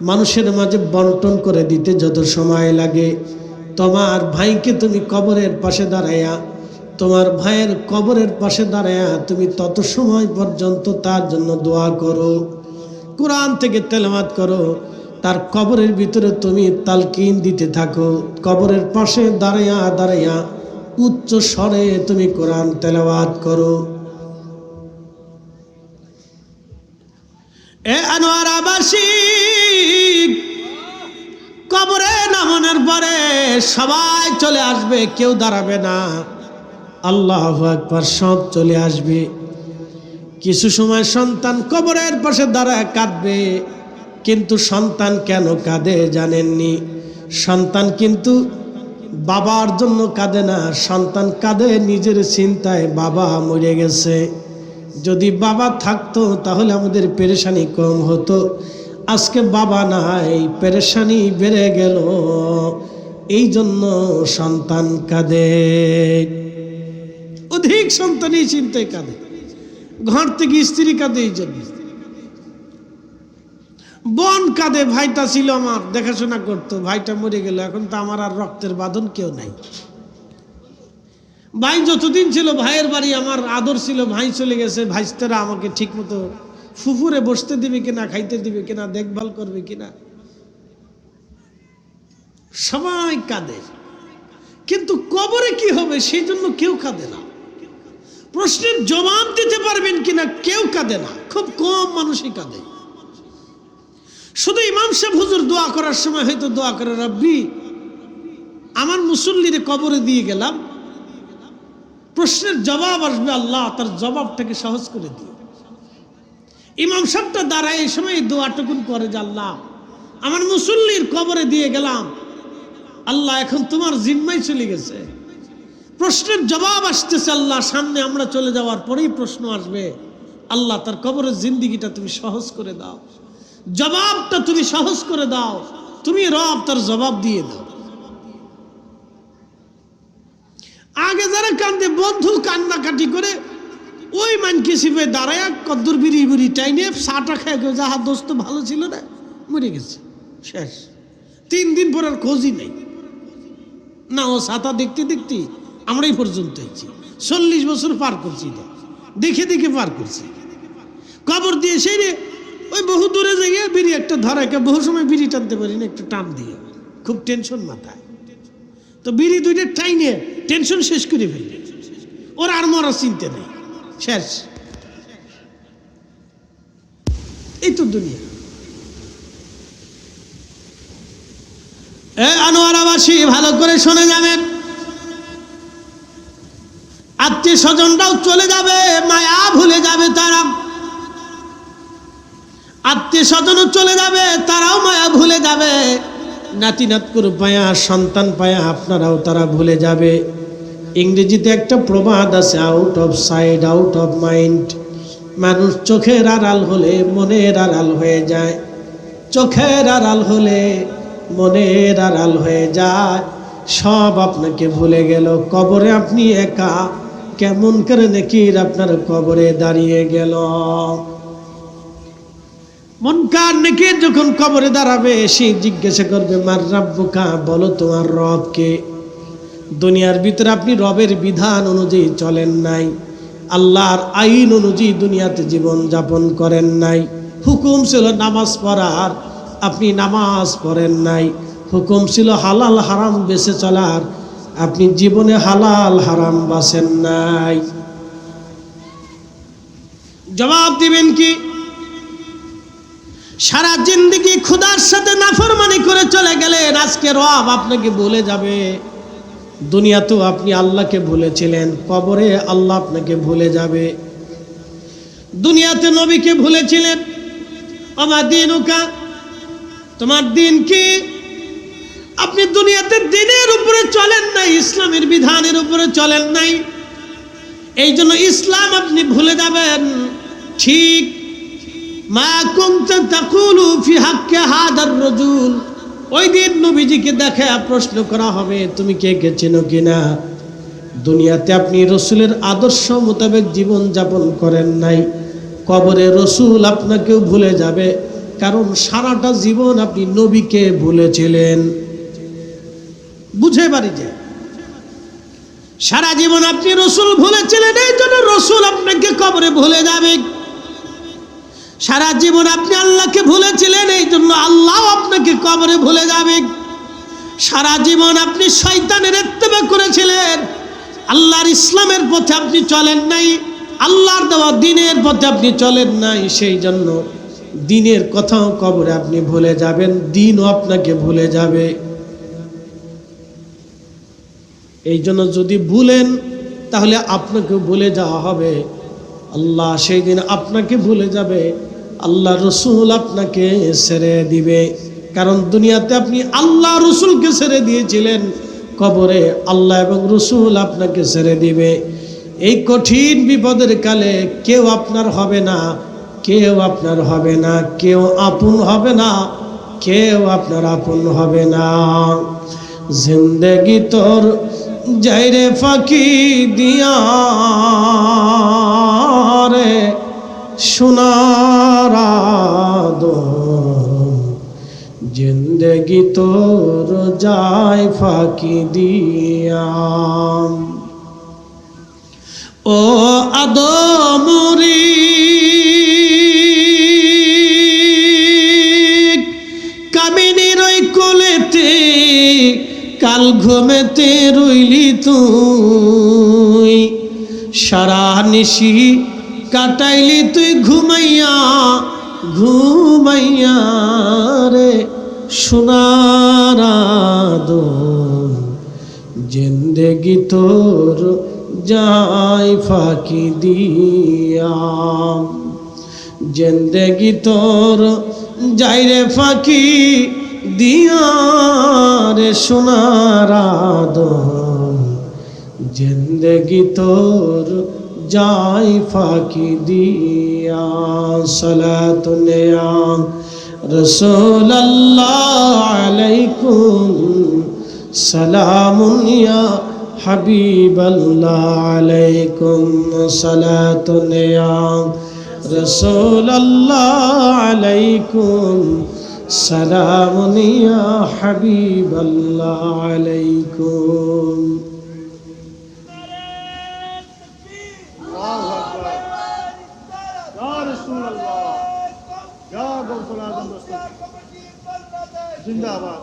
মানুষের মাঝে বন্টন করে দিতে যত সময় লাগে, তোমার ভাইকে তুমি কবরের পাশে দাঁড়াইয়া, তোমার ভাইয়ের কবরের পাশে দাঁড়াইয়া তুমি তত সময় পর্যন্ত তার জন্য দোয়া করো, কোরআন থেকে তেলাওয়াত করো, তার কবরের ভিতরে তুমি তালকিন দিতে থাকো। কবরের পাশে দাঁড়াইয়া দাঁড়াইয়া উচ্চ স্বরে তুমি কোরআন তেলাওয়াত করো। এ আনোয়ারাবাসী, কবরে নামানোর পরে সবাই চলে আসবে, কেউ দাঁড়াবে না। আল্লাহু আকবার, সব চলে আসবে। কিছু সময় সন্তান কবরের পাশে দাঁড়ায় কাঁদবে, কিন্তু সন্তান কেন কাঁদে জানেননি? সন্তান কিন্তু বাবার জন্য কাঁদে না, সন্তান কাঁদে নিজের চিন্তায়, বাবা মরে গেছে। যদি বাবা থাকতো তাহলে আমাদের পেরেশানি কম হতো। আজকে বাবা নাই, পেরেশানি বেড়ে গেল, এই জন্য সন্তান কাঁদে। অধিক সন্তান এই চিন্তায় কাঁদে, ঘর থেকে স্ত্রী কাঁদে এই জন্য, বোন কাঁদে, ভাইটা ছিল আমার, দেখাশোনা করতো, ভাইটা মরে গেল, এখন তো আমার আর রক্তের বাঁধন কেউ নাই। ভাই যতদিন ছিল ভাইয়ের বাড়ি আমার আদর ছিল, ভাই চলে গেছে, ভাইস্তারা আমাকে ঠিক মতো ফুফুরে বসতে দিবে কিনা, খাইতে দিবে কিনা, দেখভাল করবে কিনা, সবাই কাঁদে। কিন্তু কবরে কি হবে সেই জন্য কেউ কাঁদে না। প্রশ্নের জবাব দিতে পারবেন কিনা কেউ কাঁদে না, খুব কম মানুষই কাঁদে। শুধু ইমাম সাহেব হুজুর দোয়া করার সময় হয়তো দোয়া করে, রব্বি আমার মুসল্লিরে কবরে দিয়ে গেলাম, প্রশ্নের জবাব আসবে, আল্লাহ তার জবাবটাকে সহজ করে দিও। ইমাম সাহেবটা দাঁড়ায় এই সময় দোয়াটুকুন করে যে আল্লাহ আমার মুসল্লির কবরে দিয়ে গেলাম, আল্লাহ এখন তোমার জিম্মাই চলে গেছে, প্রশ্নের জবাব আসতেছে, আল্লাহ সামনে আমরা চলে যাওয়ার পরেই প্রশ্ন আসবে, আল্লাহ তার কবরের জিন্দিগিটা তুমি সহজ করে দাও, জবাবটা তুমি সহজ করে দাও, তুমি রব তার জবাব দিয়ে দাও। আগে যারা কান্দে বন্ধু কান্নাকাটি করে ওই মানকি শিবে দাঁড়ায় কদ্দুর বিড়ি বিড়ি টাইনে চাটা খেয়ে যাহা দোস্ত ভালো ছিল না, মরে গেছে, শেষ। 3 দিন পর আর খোঁজই নেই না, ও ছাতা দেখতে দেখতে আমরা এই পর্যন্ত হয়েছি, 40 বছর পার করছি, দেখে দেখে পার করছি। কবর দিয়ে সেই রে ওই বহু দূরে যাইয়া বিড়ি একটা ধরা, বহু সময় বিড়ি টানতে পারি না, একটু টান দিয়ে, খুব টেনশন মাথায়, তো বিড়ি দুইটা টাইনে টেনশন শেষ করে ফেলবে, ওর আর মরার চিন্তা নেই, শেষ। এই তো দুনিয়া। আনোয়ারাবাসী ভালো করে শুনে যাবেন, আত্মীয় স্বজনরাও চলে যাবে, মায়া ভুলে যাবে তারা, আত্মীয় স্বজনও চলে যাবে, তারাও মায়া ভুলে যাবে, নাতি নাতকুর পায়া, সন্তান পায়া আপনারাও তারা ভুলে যাবে। ইংরেজিতে একটা প্রবাদ আছে, out of side out of mind. মানুষ চোখের আড়াল হলে মনের আড়াল হয়ে যায়, চোখের আড়াল হলে মনের আড়াল হয়ে যায়, সব আপনাকে ভুলে গেল। কবরে আপনি একা, কেমন করে নেকির আপনার কবরে দাঁড়িয়ে গেল। মুনকার নেকির যখন কবরে দাঁড়াবে, সে জিজ্ঞাসা করবে মার রাব্বুকা, বলো তোমার রব কে। দুনিয়ার ভিতরে আপনি রবের বিধান অনুযায়ী চলেন নাই, আল্লাহর আইন অনুযায়ী দুনিয়াতে জীবন যাপন করেন নাই। হুকুম ছিল নামাজ পড়ার, আপনি নামাজ পড়েন নাই। হুকুম ছিল হালাল হারাম বেঁচে চলার, আপনি জীবনে হালাল হারাম বাঁচেন নাই। জবাব দিবেন কি? সারা জিন্দেগি খোদার সাথে নাফরমানি করে চলে গেলেন, আজকে রব আপনাকে ভুলে যাবে। দুনিয়াতেও আপনি আল্লাহকে ভুলেছিলেন, কবরে আল্লাহ আপনাকে ভুলে যাবে। দুনিয়াতে নবীকে ভুলেছিলেন, আমার দিনুকা, তোমার দিন কি? আপনি দুনিয়াতে দিনের উপরে চলেন নাই, ইসলামের বিধানের উপরে চলেন নাই, এই জন্য ইসলাম আপনি ভুলে যাবেন। ঠিক মা কুনতা তাকুলু ফি হাক্কি হাদার রাজুল। ওই দিন নবীজিকে দেখে প্রশ্ন করা হবে, তুমি কে কে চেনো কিনা? দুনিয়াতে আপনি রসুলের আদর্শ মোতাবেক জীবন যাপন করেন নাই, কবরে রসুল আপনাকেও ভুলে যাবে, কারণ সারাটা জীবন আপনি নবীকে ভুলেছিলেন। বুঝে পারি যে সারা জীবন আপনি রসুল ভুলেছিলেন, এই জন্য রসুল আপনাকে কবরে ভুলে যাবে। সারা জীবন আপনি আল্লাহকে ভুলেছিলেন, এই জন্য আল্লাহ আপনাকে কবরে ভুলে যাবে। সারা জীবন আপনি শয়তানের ইত্তেবা করেছিলেন, আল্লাহর ইসলামের পথে আপনি চলেন নাই, আল্লাহর দেওয়া দ্বীনের পথে আপনি চলেন নাই, সেই জন্য দ্বীনের কথাও কবরে আপনি ভুলে যাবেন, দ্বীনও আপনাকে ভুলে যাবে। এই জন্য যদি ভুলেন তাহলে আপনাকে ভুলে যাওয়া হবে, আল্লাহ সেই দিন আপনাকে ভুলে যাবে, আল্লাহ রসুল আপনাকে ছেড়ে দিবে। কারণ দুনিয়াতে আপনি আল্লাহ রসুলকে ছেড়ে দিয়েছিলেন, কবরে আল্লাহ এবং রসুল আপনাকে ছেড়ে দিবে। এই কঠিন বিপদের কালে কেউ আপনার হবে না, কেউ আপনার হবে না, কেউ আপন হবে না, কেউ আপনার আপন হবে না। জিন্দেগি তোর যাইরে ফাঁকি দিয়া রে সোনার আদম, জিন্দেগি তোর যায় ফাঁকি দিয়া। ও আদমরি কামিনীর ওই কোলেতে কাল ঘুমেতে রইলি তুই, সারা নিশি কাটাইলি তুই ঘুমাইয়া ঘুমাইয়া রে সোনার আদম, জিন্দেগি তোর যায় ফাঁকি দিয়া, জিন্দেগি তোর যাই রে ফাঁকি দিয়া রে সোনার আদম, জিন্দেগি তোর যায় ফাঁকি দিয়া। সালাতুন ইয়া রাসূলুল্লাহ আলাইকুম, সালামুন ইয়া হাবিবাল্লাহ আলাইকুম, সালাতুন ইয়া রাসূলুল্লাহ আলাইকুম, সালামুন ইয়া হাবিবাল্লাহ আলাইকুম। जिंदाबाद।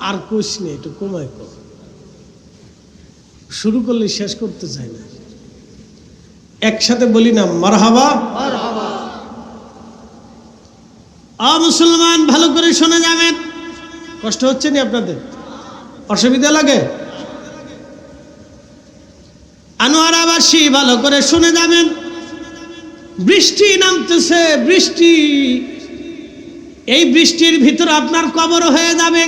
আর কোশ নেই, একটু কমায় কম, শুরু করলে শেষ করতে চাই না, একসাথে বলি না মারহাবা। মুসলমান ভালো করে শুনে যাবেন, কষ্ট হচ্ছে না আপনাদের? অসুবিধা লাগে? আনোয়ারাবাসী ভালো করে শুনে যাবেন, বৃষ্টি নামতেছে, বৃষ্টি, এই বৃষ্টির ভিতরে আপনার কবর হয়ে যাবে,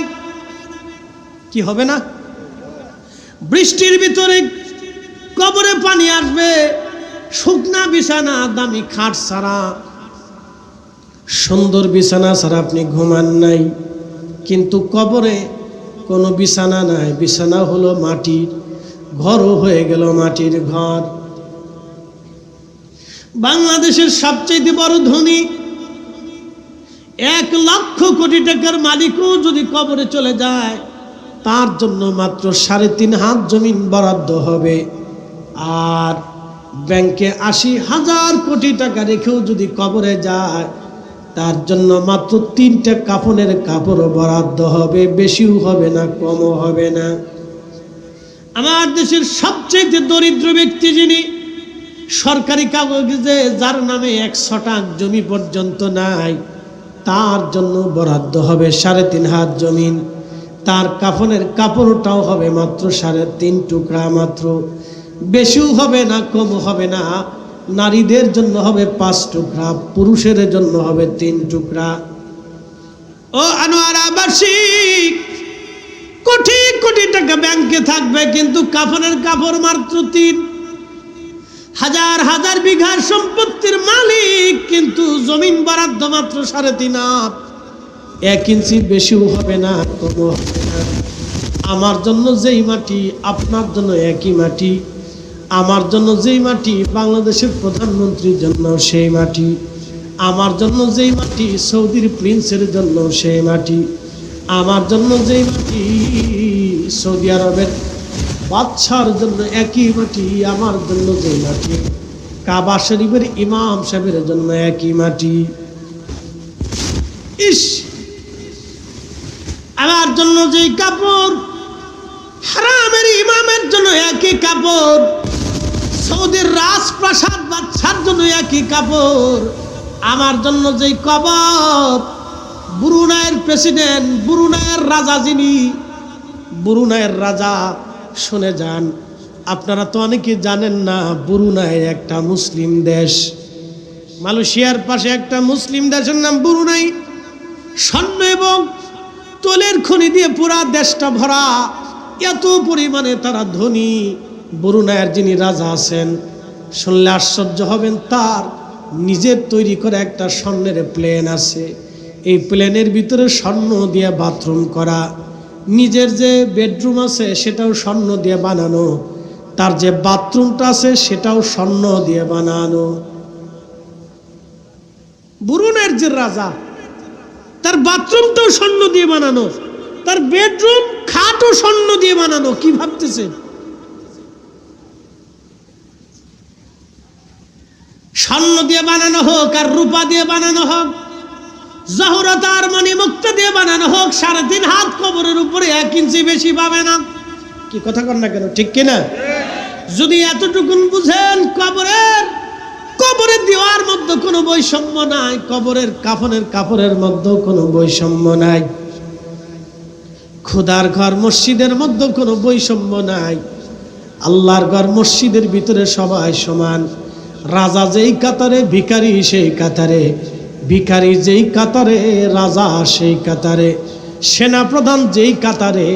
কি হবে না? বৃষ্টির ভিতরে কবরে পানি আসবে, শুকনা বিছানা, দামি খাট ছাড়া, সুন্দর বিছানা ছাড়া আপনি ঘুমান নাই, কিন্তু কবরে কোনো বিছানা নাই, বিছানা হলো মাটির, ঘরও হয়ে গেল মাটির ঘর। বাংলাদেশের সবচেয়ে বড় ধনী 1 লক্ষ কোটি টাকার মালিকও যদি কবরে চলে যায়, তার জন্য মাত্র 3.5 হাত জমিন বরাদ্দ হবে। আর ব্যাংকে 80,000 কোটি টাকা রেখেও যদি কবরে যায়, তার জন্য মাত্র 3টা কাফনের কাপড় বরাদ্দ হবে, বেশিও হবে না, কমও হবে না। আমার দেশের সবচেয়ে দরিদ্র ব্যক্তি যিনি, সরকারি কাগজে যার নামে 1 শতাংশ জমি পর্যন্ত নাই, তার জন্য বরাদ্দ হবে 3.5 হাত জমিন। তার কাফনের কাপড়টাও হবে মাত্র 3.5 টুকরা, মাত্র, বেশিও হবে না, কমও হবে না। নারীদের জন্য হবে 5 টুকরা, পুরুষের জন্য হবে 3 টুকরা। ও ও আনোয়ারাবাসী, কোটি কোটি টাকা ব্যাংকে থাকবে, কিন্তু কাফনের কাপড় মাত্র 3। হাজার হাজার বিঘা সম্পত্তির মালিক, কিন্তু জমিন বরাদ্দ মাত্র 3.5 1 ইঞ্চি বেশিও হবে না, কমও হবে না। আমার জন্য যেই মাটি, আপনার জন্য একই মাটি। আমার জন্য যেই মাটি, বাংলাদেশের প্রধানমন্ত্রীর জন্য সেই মাটি। আমার জন্য যেই মাটি, সৌদির প্রিন্সের জন্য সেই মাটি। আমার জন্য যেই মাটি, সৌদি আরবের বাদশার জন্য একই মাটি। আমার জন্য যেই মাটি, কাবা শরীফের ইমাম সাহেবের জন্য একই মাটি। ইস, আমার জন্য যেই কাপড়, হারামের ইমামের জন্য একই কাপড়। সৌদির রাজপ্রাসাদ বাদশার জন্য একই কাপড়। আমার জন্য যেই কবর, ব্রুনাইয়ের প্রেসিডেন্ট, ব্রুনাইয়ের রাজা যিনি, ব্রুনাইয়ের রাজা, শুনে যান, আপনারা তো অনেকে জানেন না, ব্রুনাই একটা মুসলিম দেশ। মালয়েশিয়ার পাশে একটা মুসলিম দেশের নাম ব্রুনাই। স্বর্ণ এবং তৈলের খনি দিয়ে পুরা দেশটা ভরা, এত পরিমাণে তারা ধনী। ব্রুনাইয়ের যিনি রাজা আছেন, শুনলে আশ্চর্য হবেন, তার নিজের তৈরি করা একটা স্বর্ণের প্লেন আছে। এই প্লেনের ভিতরে স্বর্ণ দিয়ে বাথরুম করা। নিজের যে বেডরুম আছে সেটাও স্বর্ণ দিয়ে বানানো। তার যে বাথরুমটা আছে সেটাও স্বর্ণ দিয়ে বানানো। ব্রুনাইয়ের যে রাজা, তার বাথরুমটাও স্বর্ণ দিয়ে বানানো, তার বেডরুম খাটও স্বর্ণ দিয়ে বানানো। কি ভাবতেছে? স্বর্ণ দিয়ে বানানো হোক আর রূপা দিয়ে বানানো হোক, জহরত আর মণি মুক্তা দিয়ে বানানো হোক, 3.5 হাত কবরের উপরে 1 ইঞ্চি বেশি পাবে না। কি কথা কর না কেন, ঠিক কিনা? যদি এতটুকুন বুঝেন, কবরের দেওয়ার মধ্যে কোনো বৈষম্য নাই, কবরের কাফনের কাপড়ের মধ্যে কোনো বৈষম্য নাই, খোদার ঘর মসজিদের মধ্যে কোনো বৈষম্য নাই। আল্লাহর ঘর মসজিদের ভিতরে সবাই সমান। রাজা যেই কাতারে, ভিখারি সেই কাতারে, ভিখারি যেই কাতারে, রাজা সেই কাতারে, সেনাপ্রধান যেই কাতারে,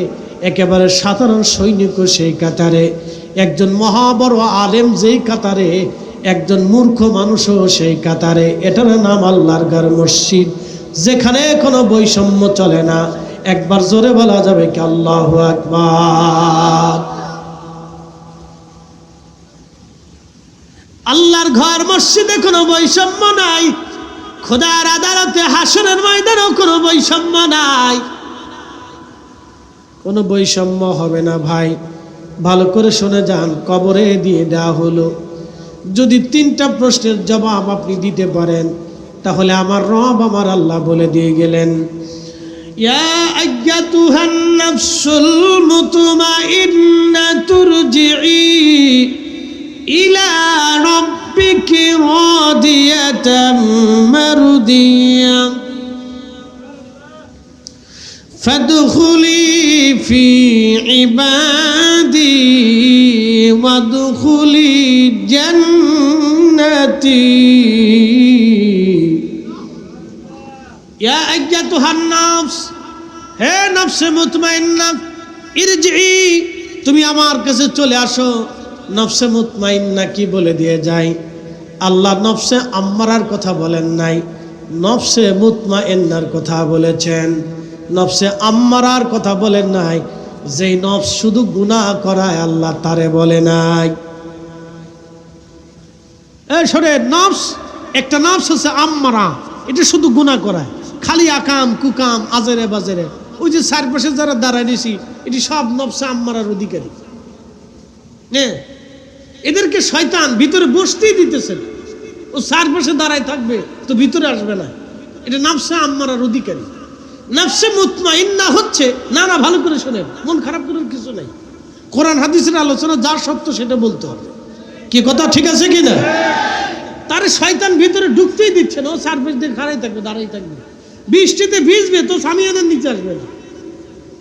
একেবারে সাধারণ সৈনিকও সেই কাতারে, একজন মহাবড় আলেম যেই কাতারে, একজন মূর্খ মানুষও সেই কাতারে। এটার নাম আল্লাহর ঘর মসজিদ, যেখানে কোনো বৈষম্য চলে না। একবার জোরে বলা যাবে কি আল্লাহু আকবার? আল্লাহর ঘর মসজিদে কোনো বৈষম্য নাই। খোদার আদালতে, হাসরের ময়দানেও কোনো বৈষম্য নাই। কোনো বৈষম্য হবে না ভাই, ভালো করে শুনে যান। কবরে দিয়ে দেওয়া হলো, যদি 3টা প্রশ্নের জবাব আপনি দিতে পারেন, তাহলে আমার রব, আমার আল্লাহ বলে দিয়ে গেলেন, ইয়া আইয়াতুহান নাফসুল মুতমাইন্নাতু তুরজিই ইলা রাব্বিকি রাদিয়াতাম মারদিয়া ফাদখুলি ফি ইবাদি ওয়াদখুলি জান্নাতি। ইয়া আইয়াতুহান নাফস, হে নফসে মুতমাইন্না, ইরজিই, তুমি আমার কাছে চলে আসো। নফসে মুতমাইন্না কি বলে দিয়ে যায়? আল্লাহ নফসে আম্মারার কথা বলেন নাই, নফসে মুতমাইন্নার কথা বলেছেন। নফসে আম্মারার কথা বলেন নাই, যেই নফস শুধু গুনাহ করায় আল্লাহ তারে বলে নাই। শোনে, নফস, একটা নফস হচ্ছে আম্মারা, এটা শুধু গুনাহ করায়, খালি আকাম কুকাম আজেরে বাজেরে। ওই যে চারপাশে যারা দাঁড়ায় নিছি, এটি সব নফসে আম্মারার অধিকারী। এদেরকে শয়তান ভিতরে বসতেই দিতেছে না। ও চারপাশে দাঁড়ায় থাকবে, তো ভিতরে আসবে না। এটা নফসে আম্মারার অধিকারী। নফসে মুতমাইন্না হচ্ছে, না ভালো করে শোনেন, মন খারাপ করার কিছু নাই। কোরআন হাদিসের আলোচনা, যা সত্য সেটা বলতে হবে। কি কথা ঠিক আছে কি না? তারে শয়তান ভিতরে ঢুকতেই দিচ্ছে না। ও চারপাশ দিয়ে খাড়াই থাকবে, দাঁড়াই থাকবে, বৃষ্টিতে ভিজবে তো সামিয়াদের নিচে আসবে না।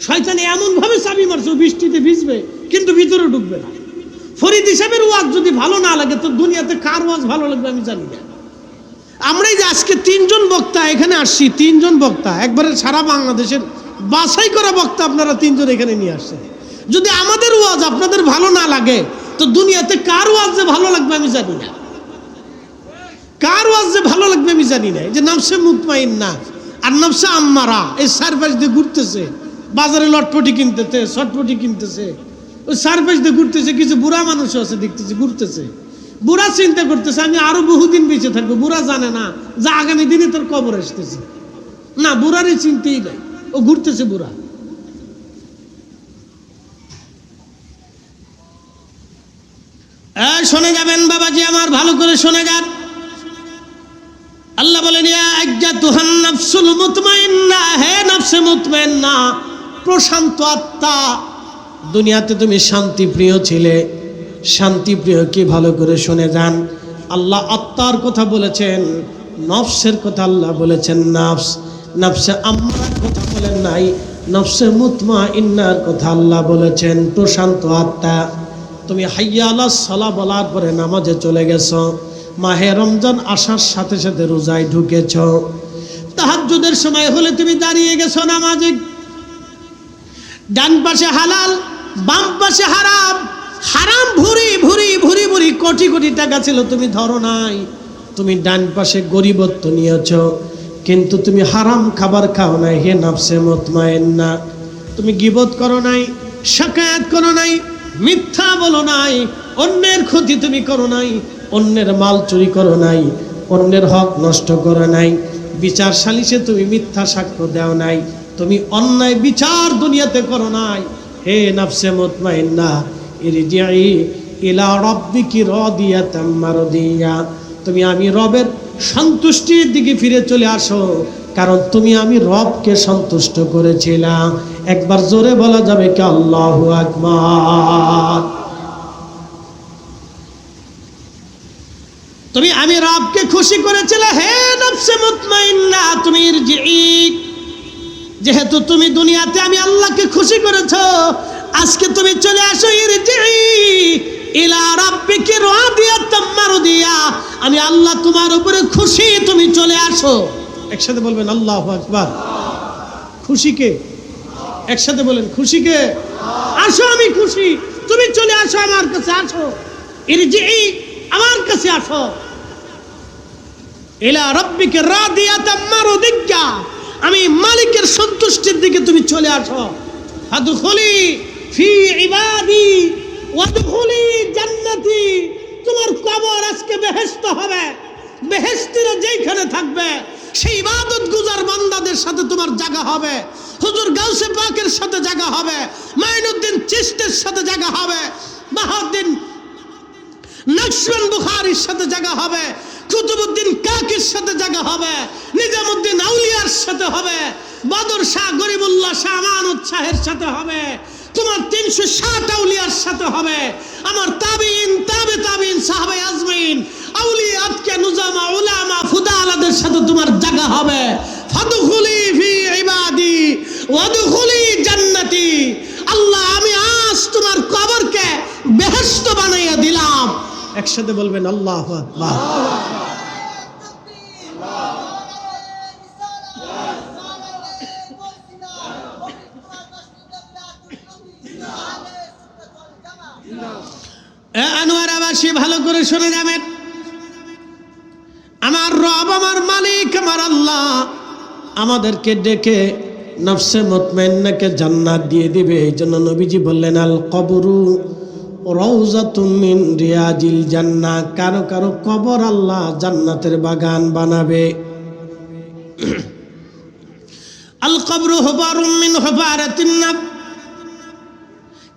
শয়তান এমন ভাবে চাবি মারছে, বৃষ্টিতে ভিজবে কিন্তু ভিতরে ঢুকবে না। ফরিদ হিসাবের ওয়াজ যদি ভালো না লাগে, তো দুনিয়াতে কার ওয়াজ ভালো লাগবে আমি জানি না। আমরাই যে আজকে 3 জন বক্তা এখানে আসছি, 3 জন বক্তা একবারে সারা বাংলাদেশের বাছাই করা বক্তা আপনারা 3 জন এখানে নিয়ে আসছেন। যদি আমাদের ওয়াজ আপনাদের ভালো না লাগে তো দুনিয়াতে কার ওয়াজ যে ভালো লাগবে আমি জানি না, কার ওয়াজ যে ভালো লাগবে আমি জানি না। এই যে নাফসে মুতমাইন্না আর নাফসে আম্মারা এই সারপাশ দিয়ে ঘুরতেছে, বাজারে লটপটি কিনতেছে, শটপটি কিনতেছে, ওই সারপাশ দিয়ে ঘুরতেছে। কিছু বুড়া মানুষও আছে দেখতেছে ঘুরতেছে, বুড়া চিন্তা করতেছে আমি আরো বহুদিন বেঁচে থাকবো। বুড়া জানে না যে আগামী দিনে তোর কবর আসতেছে, না বুড়ারই চিন্তাই নাই, ও ঘুরতেছে বুড়া। শুনে যাবেন বাবাজি আমার, ভালো করে শুনে যান। আল্লাহ বলেন ইয়া আইয়াতুহান নাফসুল মুতমাইন্না, হে নফসে মুতমাইন্না, প্রশান্ত আত্মা। দুনিয়াতে তুমি শান্তি প্রিয় ছিলে, শান্তি প্রিয় কি ভালো করে শুনে যান। আল্লাহ আত্মার কথা বলেছেন, নফসের কথা আল্লাহ বলেছেন নফস, নফসে আম্মারার কথা বলেন নাই, নফসে মুতমাইন্নার কথা আল্লাহ বলেছেন প্রশান্ত আত্মা। তুমি হাইয়া আলাস সালাহ বলার পরে নামাজে চলে গেছো, মাহে রমজান আসার সাথে সাথে রোজায় ঢুকেছ, তাহাজ্জুদের সময় হলে তুমি দাঁড়িয়ে গেছো নামাজে, ডান পাশে হালাল বাম পাশে হারাম, হারাম ভুরি ভুরি ভুরি ভুরি কোটি কোটি টাকা ছিল তুমি ধরো নাই, তুমি ডান পাশে গরিবত্ব নিয়েছ কিন্তু তুমি হারাম খাবার খাও নাই। হে নফসে মুতমাইন্না, তুমি গীবত করো নাই, শাকায়াত করো নাই, মিথ্যা বলো নাই, অন্যের ক্ষতি তুমি করো নাই, অন্যের মাল চুরি করো নাই, অন্যের হক নষ্ট করো নাই, বিচার সালিশে তুমি মিথ্যা সাক্ষ্য দাও নাই, তুমি অন্যায় বিচার দুনিয়াতে করো নাই। হে নফসে মুতমাইন্না ইরজিই ইলা রাব্বিকি রাদিয়াতাম মারদিয়া, তুমি আমি রবের সন্তুষ্টির দিকে ফিরে চলে আসো, কারণ তুমি আমি রবকে সন্তুষ্ট করেছিলাম। একবার জোরে বলা যাবে কি আল্লাহু আকবার। তুমি আমি রবকে খুশি করেছিলে। হে নফসে মুতমাইন্না তুমি ইরজিই, যেহেতু তুমি দুনিয়াতে আমি আল্লাহকে খুশি করেছো, আজকে তুমি চলে আসো ইরজিই ইলা রাব্বিকি রাদিয়াতাম মারদিয়া, আমি আল্লাহ তোমার উপরে খুশি, তুমি চলে আসো। একসাথে বলবেন আল্লাহু আকবার। খুশি কে? একসাথে বলেন খুশি কে? আসো আমি খুশি, তুমি চলে আসো আমার কাছে, আসো ইরজিই আমার কাছে আসো। ইলা রাব্বিকি রাদিয়াতাম মারদিয়া, আমি মালিকের সন্তুষ্টির দিকে তুমি চলে আসো। ফাদখুলি ফি ইবাদি ওয়াদখুলি জান্নাতি, তোমার কবর আজকে বেহেশত হবে, বেহেশতিরা যেখানে থাকবে সেই ইবাদত গুজার বান্দাদের সাথে তোমার জায়গা হবে, হুজুর গাউসে পাকের সাথে জায়গা হবে, মাইনুদ্দিন চিশতির সাথে জায়গা হবে, বাহাউদ্দিন নকশবন্দ বুখারীর সাথে জায়গা হবে, কুতুবউদ্দিন কাকির সাথে জায়গা হবে, নিজামউদ্দিন আউলিয়ার সাথে হবে, বদর শাহ গরিবুল্লাহ শাহ আমানত শাহের সাথে হবে, তোমার 360 আউলিয়ার সাথে হবে, আমার তাবিঈন তাবে তাবিঈন সাহাবায়ে আজমাইন আউলিয়া আতকা নুজামা উলামা ফুদালাদের সাথে তোমার জায়গা হবে। ফাদখুলি ফি ইবাদি ওয়াদখুলি জান্নাতি, আল্লাহ আমি আজ তোমার কবরকে বেহেশত বানাইয়া দিলাম। একসাথে বলবেন আল্লাহু আকবার। আনোয়ারাবাসী ভালো করে শুনে যাবেন, আমার রব আমার মালিক আমার আল্লাহ আমাদেরকে ডেকে নফসে মুতমাইন্নাকে জান্নাত দিয়ে দিবে। এই জন্য নবীজি বললেন আল কবরু রাউযাতুম মিন রিয়াজিল জান্নাহ, কারো কারো কবর আল্লাহ জান্নাতের বাগান বানাবে। আল কবরু হুবারুম মিন হুবারাতিন নাব,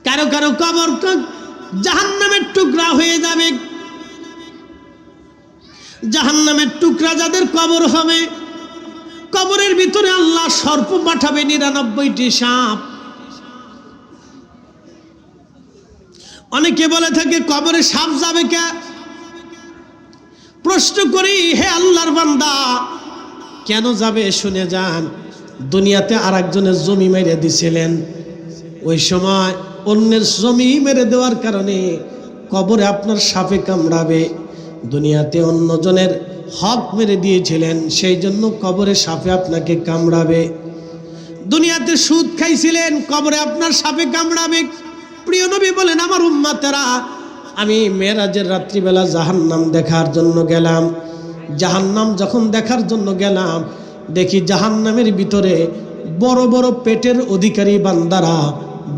কারো কারো কবর জাহান্নামের টুকরা হয়ে যাবে। জাহান্নামের টুকরা যাদের কবর হবে, কবরের ভিতরে আল্লাহ সর্প পাঠাবে 99টি সাপ। অনেকে বলে থাকে কবরে সাপ যাবে কে? প্রশ্ন করি হে আল্লাহর বান্দা, কেন যাবে শুনে যান। দুনিয়াতে আর একজনের জমি মেরে দিছিলেন, ওই সময় অন্যের জমি মেরে দেওয়ার কারণে কবরে আপনার সাপে কামড়াবে। দুনিয়াতে অন্যজনের হক মেরে দিয়েছিলেন, সেই জন্য কবরে সাপে আপনাকে কামড়াবে। দুনিয়াতে সুদ খাইছিলেন, কবরে আপনার সাপে কামড়াবে। প্রিয় নবী বলেন, আমার উম্মতেরা, আমি মেরাজের রাত্রিবেলা জাহান্নাম দেখার জন্য গেলাম। জাহান্নাম যখন দেখার জন্য গেলাম, দেখি জাহান্নামের ভিতরে বড় বড় পেটের অধিকারী বান্দারা,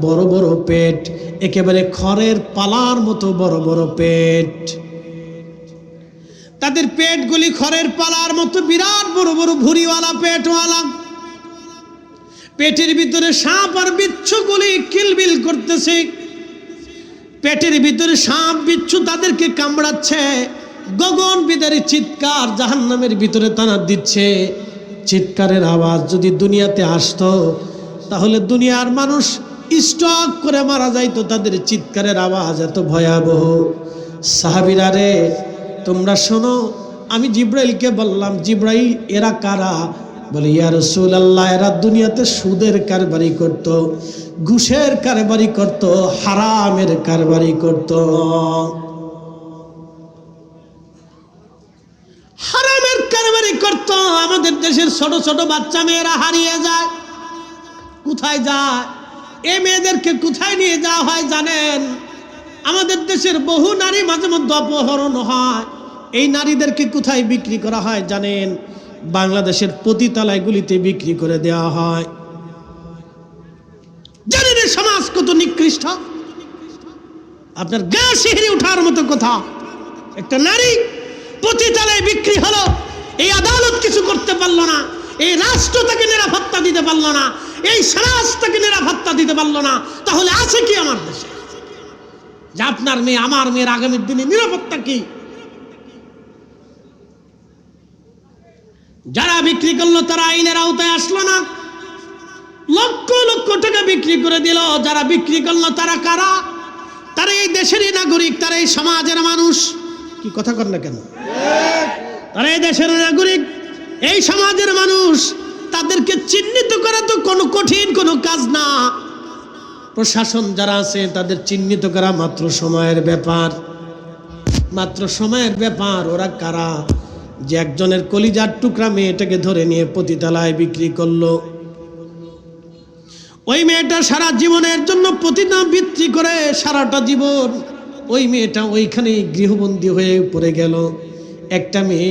বড় বড় পেট, একেবারে খড়ের পালার মতো বড় বড় পেট। তাদের পেটগুলি খড়ের পালার মতো বিরাট বড় বড় ভুঁড়িওয়ালা পেটওয়ালা। পেটের ভিতরে সাপ আর বিচ্ছুগুলি কিলবিল করতেছে। পেটের ভিতরে সাপ বিচ্ছু তাদেরকে কামড়াচ্ছে। গগন বিদারী চিৎকার জাহান্নামের ভিতরে তারা দিচ্ছে। চিৎকারের আওয়াজ যদি দুনিয়াতে আসতো, তাহলে দুনিয়ার মানুষ স্ট্রোক করে মারা যাইতো। তাদের চিৎকারের আওয়াজ এত ভয়াবহ। সাহাবীরা রে, তোমরা শোনো, আমি জিব্রাইলকে বললাম, জিব্রাইল এরা কারা? বলে, ইয়া রাসূলুল্লাহ, এরা দুনিয়াতে সুদের কারবারি করত, ঘুষের কারবারি করত, হারামের কারবারি করত। হারামের কারবারি করত। আমাদের দেশের ছোট ছোট বাচ্চা মেয়েরা হারিয়ে যায়। কোথায় যায়? এই মেয়েদেরকে কোথায় নিয়ে যাওয়া হয় জানেন? আমাদের দেশের বহু নারী মাঝে মধ্যে অপহরণ হয়। এই নারীদেরকে কোথায় বিক্রি করা হয় জানেন? বাংলাদেশের পতিতালয়গুলিতে বিক্রি করে দেওয়া হয়। জানেন এই সমাজ কত নিকৃষ্ট? আপনার গা শিহরে ওঠার মতো কথা। একটা নারী পতিতালয়ে বিক্রি হলো, এই আদালত কিছু করতে পারলো না, এই রাষ্ট্র তাকে নিরাপত্তা দিতে পারলো না, এই সমাজ তাকে নিরাপত্তা দিতে পারলো না। তাহলে আছে কি আমার দেশে? যে আপনার মেয়ে, আমার মেয়ের আগামী দিনে নিরাপত্তা কি? যারা বিক্রি করলো তারা আইনের আওতায় আসলো না, লক্ষ লক্ষ টাকা বিক্রি করে দিল। যারা বিক্রি করলো তারা কারা? তারা এই দেশেরই নাগরিক, তারা এই সমাজের মানুষ। কি কথা কর না কেন? তারা এই দেশের নাগরিক, এই সমাজের মানুষ। তাদেরকে চিহ্নিত করা তো কোনো কঠিন কোনো কাজ না। প্রশাসন যারা আছে তাদের চিহ্নিত করা মাত্র সময়ের ব্যাপার, মাত্র সময়ের ব্যাপার। ওরা কারা? যে একজনের কলিজার টুকরা মেয়েটাকে ধরে নিয়ে পতিতালয়ে বিক্রি করলো। ওই মেয়েটা সারা জীবনের জন্য পতিতা বিক্রি করে সারাটা জীবন ওই মেয়েটা ওইখানেই গৃহবন্দী হয়ে পড়ে গেল। একটা মেয়ে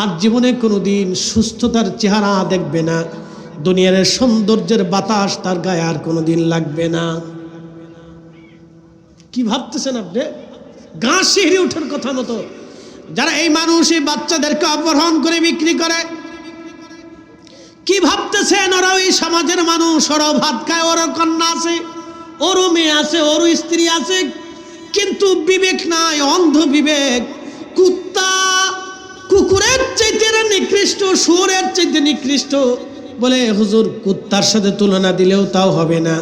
আর জীবনে কোনোদিন সুস্থতার চেহারা দেখবে না, দুনিয়ার সৌন্দর্যের বাতাস তার গায়ে আর কোনোদিন লাগবে না। কি ভাবতেছেন আপনি? গা শিহরে ওঠার কথা মতো। যারা এই মানুষ এই বাচ্চাদেরকে অপহরণ করে বিক্রি করে, কি ভাবতেছেন? ওরা ওই সমাজের মানুষ, ওরাও ভাত খায়, ওরও কন্যা আছে, ওরও মেয়ে আছে, ওরও স্ত্রী আছে, কিন্তু বিবেক নাই, অন্ধ বিবেক। কুত্তা কুকুরের চাইতে নিকৃষ্ট, শুয়োরের চাইতে নিকৃষ্ট বলে হুজুর কুত্তার সাথে তুলনা দিলেও তাও হবে না।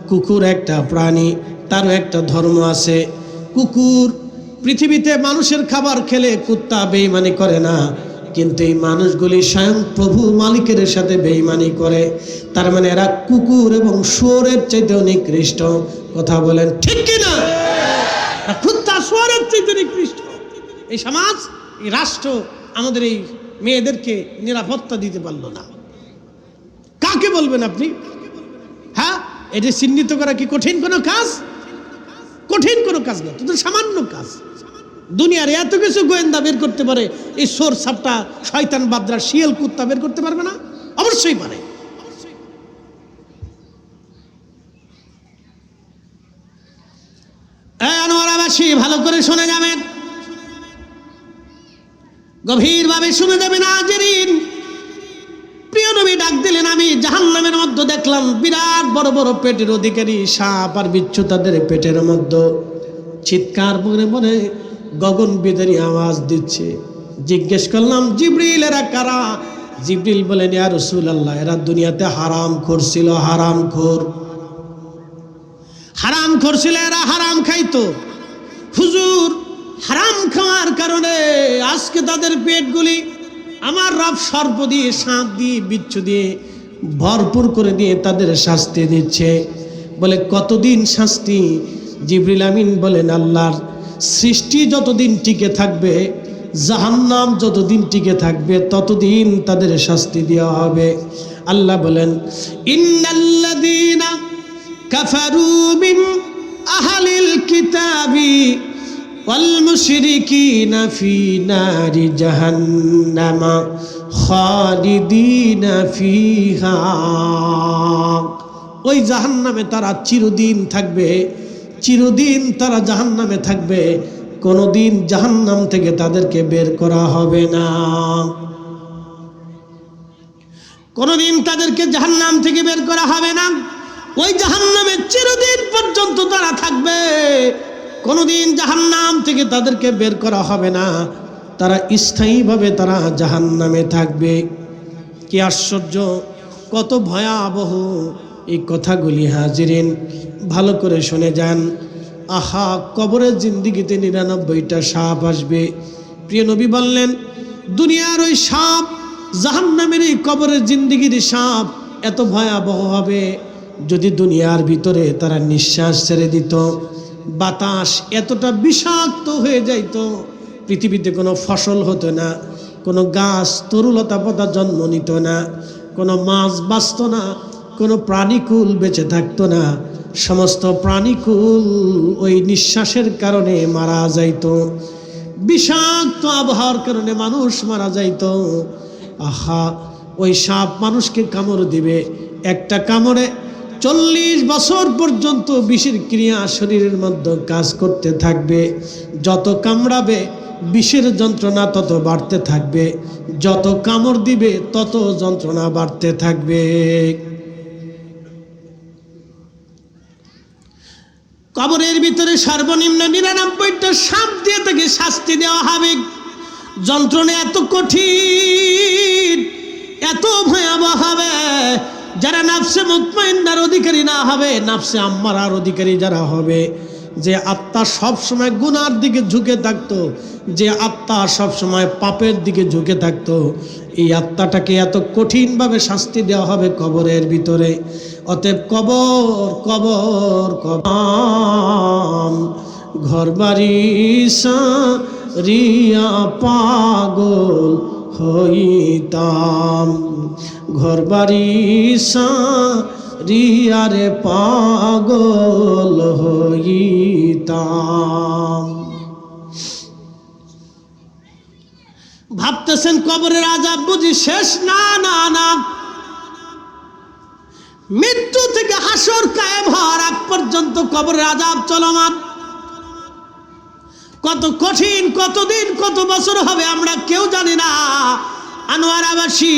কুকুর একটা প্রাণী, তারও একটা ধর্ম আছে। কুকুর পৃথিবীতে মানুষের খাবার খেলে কুত্তা বেঈমানি করে না, কিন্তু এই মানুষগুলি স্বয়ং প্রভু মালিকের সাথে বেঈমানি করে। তার মানে এরা কুকুর এবং শুয়োরের চাইতেও নিকৃষ্ট। কথা বলেন ঠিক কিনা? কুত্তা শুয়োরের চাইতে নিকৃষ্ট। এই সমাজ, এই রাষ্ট্র আমাদের এই মেয়েদেরকে নিরাপত্তা দিতে পারলো না। কাকে বলবেন আপনি? হ্যাঁ, এটা চিহ্নিত করা কি কঠিন কোনো কাজ? কঠিন কোনো কাজ না, তো সামান্য কাজ। দুনিয়ার এত কিছু গোয়েন্দা বের করতে পারে, এই সোর সাপটা, শয়তান বাদরা, শিয়াল কুত্তা বের করতে পারবে না? অবশ্যই পারে। আনোয়ারাবাসী ভালো করে শুনে যাবেন, গভীরভাবে শুনে যাবেন। হাজিরিন, প্রিয় নবী ডাক দিলেন, আমি জাহান্নামের মধ্যে দেখলাম বিরাট বড় বড় পেটের অধিকারী সাপ আর বিচ্ছু তাদের পেটের মধ্যে চিৎকার মনে মনে গগন বিদারী আওয়াজ দিচ্ছে। জিজ্ঞেস করলাম, জিবরিল এরা কারা? জিবরিল বলেন, ইয়া রাসূলুল্লাহ, এরা দুনিয়াতে হারাম করছিল, হারামখোর। হারামখোর ছিল, এরা হারাম খাইতো। হুজুর, হারাম খাওয়ার কারণে আজকে তাদের পেটগুলি আমার রব সর্প দিয়ে, সাপ দিয়ে, বিচ্ছু দিয়ে ভরপুর করে দিয়ে তাদের শাস্তি দিচ্ছে। বলে কতদিন শাস্তি? জিবরিল আমিন বলেন, আল্লাহর সৃষ্টি যতদিন টিকে থাকবে, জাহান্নাম যতদিন টিকে থাকবে ততদিন তাদের শাস্তি দেওয়া হবে। আল্লাহ বলেন, ইন্নাল্লাযীনা কাফারু মিন আহলিল কিতাবি ওয়াল মুশরিকিনা ফি নারি জাহান্নামা খালিদিনা ফিহা। ওই জাহান্নামে তারা চিরদিন থাকবে, চিরদিন তারা জাহান্নামে থাকবে, কোনোদিন জাহান্নাম থেকে তাদেরকে বের করা হবে না, কোনোদিন তাদেরকে জাহান্নাম থেকে বের করা হবে না। ওই জাহান্নামে চিরদিন পর্যন্ত তারা থাকবে, কোনোদিন জাহান্নাম থেকে তাদেরকে বের করা হবে না, তারা স্থায়ীভাবে তারা জাহান্নামে থাকবে। কি আশ্চর্য, কত ভয়াবহ এই কথাগুলি হাজিরিন, ভালো করে শুনে যান। আহা, কবরের জিন্দিগিতে 99টা সাপ আসবে। প্রিয় নবী বললেন, দুনিয়ার ওই সাপ, জাহান্নামের এই কবরের জিন্দিগির সাপ এত ভয়াবহ হবে, যদি দুনিয়ার ভিতরে তারা নিঃশ্বাস ছেড়ে দিত, বাতাস এতটা বিষাক্ত হয়ে যাইত, পৃথিবীতে কোনো ফসল হতো না, কোনো গাছ তরুলতা পাতা জন্ম নিত না, কোনো মাছ বাঁচত না, কোনো প্রাণীকুল বেঁচে থাকতো না, সমস্ত প্রাণীকুল ওই নিঃশ্বাসের কারণে মারা যাইত, বিষাক্ত আবহাওয়ার কারণে মানুষ মারা যাইত। আহা, ওই সাপ মানুষকে কামড় দিবে, একটা কামড়ে 40 বছর পর্যন্ত বিষের ক্রিয়া শরীরের মধ্যে কাজ করতে থাকবে। যত কামড়াবে বিষের যন্ত্রণা তত বাড়তে থাকবে, যত কামড় দিবে তত যন্ত্রণা বাড়তে থাকবে। কবরের ভিতরে সর্বনিম্ন 99টা সাপ দিয়ে তাকে শাস্তি দেওয়া হবে। যন্ত্রণা এত কঠিন, এত ভয়াবহ হবে, যারা নাফসে মুতমাইন্নার অধিকারী না হবে, নাফসে আম্মারার অধিকারী যারা হবে, যে আত্মা সব সময় গুনার দিকে ঝুঁকে থাকতো, যে আত্মা সব সময় পাপের দিকে ঝুঁকে থাকতো, এই আত্মাটাকে এত কঠিনভাবে শাস্তি দেওয়া হবে কবরের ভিতরে। অতএব কবর কবর কবর, ঘর বাড়ি সারিয়া পাগল হইতাম, ঘর বাড়ি সারিয়া রে পাগল হইতাম। ভাবতেছেন কবরের আযাব বুঝি শেষ? না না না, মৃত্যু থেকে হাসর কায়েম হওয়ার আগ পর্যন্ত কবরের আযাব চলমান। কত কঠিন, কতদিন, কত বছর হবে আমরা কেউ জানি না। আনোয়ারাবাসী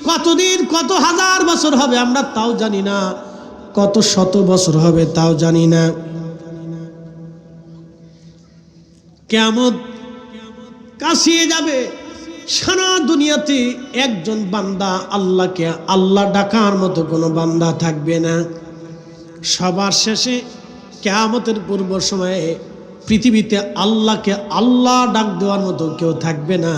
কতদিন, কত হাজার বছর হবে আমরা তাও জানি না, কত শত বছর হবে তাও জানি না। কিয়ামত কাছিয়ে যাবে, সারা দুনিয়াতে একজন বান্দা আল্লাহকে আল্লাহ ডাকার মতো কোনো বান্দা থাকবে না। সবার শেষে কিয়ামতের পূর্ব সময়ে পৃথিবীতে আল্লাহকে আল্লাহ ডাক দেওয়ার মতো কেউ থাকবে না।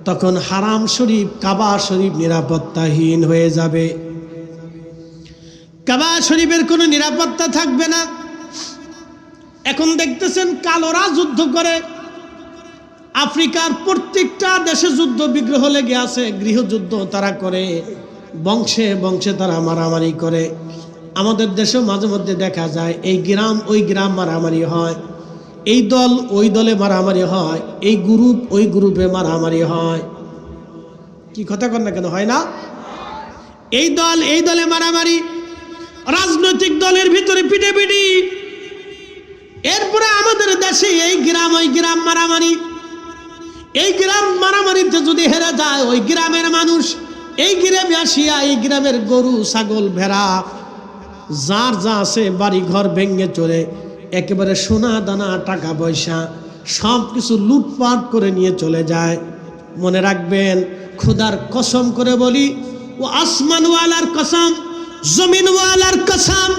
তখন হারাম শরীফ, কাবা শরীফ নিরাপত্তাহীন হয়ে যাবে। কাবা শরীফের কোনো নিরাপত্তা থাকবে না। এখন দেখতেছেন কালোরা যুদ্ধ করে, আফ্রিকার প্রত্যেকটা দেশে যুদ্ধ বিগ্রহ লেগে আছে, গৃহযুদ্ধ তারা করে, বংশে বংশে তারা মারামারি করে। আমাদের দেশেও মাঝে মধ্যে দেখা যায় এই গ্রাম ওই গ্রাম মারামারি হয়, এই দল ওই দলে মারামারি হয়, এই গ্রুপ ওই গ্রুপে মারামারি হয়। কি কথা কন না কেন, হয় না? এই দল এই দলে মারামারি, রাজনৈতিক দলের ভিতরে পিটাপিটি। এরপরে আমাদের দেশে এই গ্রাম ওই গ্রাম মারামারি। এই গ্রাম মারামারিতে যদি হেরে যায় ওই গ্রামের মানুষ এই গ্রামে আসিয়া এই গ্রামের গরু ছাগল ভেড়া যার যা আছে বাড়ি ঘর ভেঙে চলে একেবারে সোনা দানা টাকা পয়সা সব কিছু লুটপাট করে নিয়ে চলে যায়। মনে রাখবেন, খোদার কসম করে বলি, ও আসমানওয়ালার কসম, জমিনওয়ালার কসম,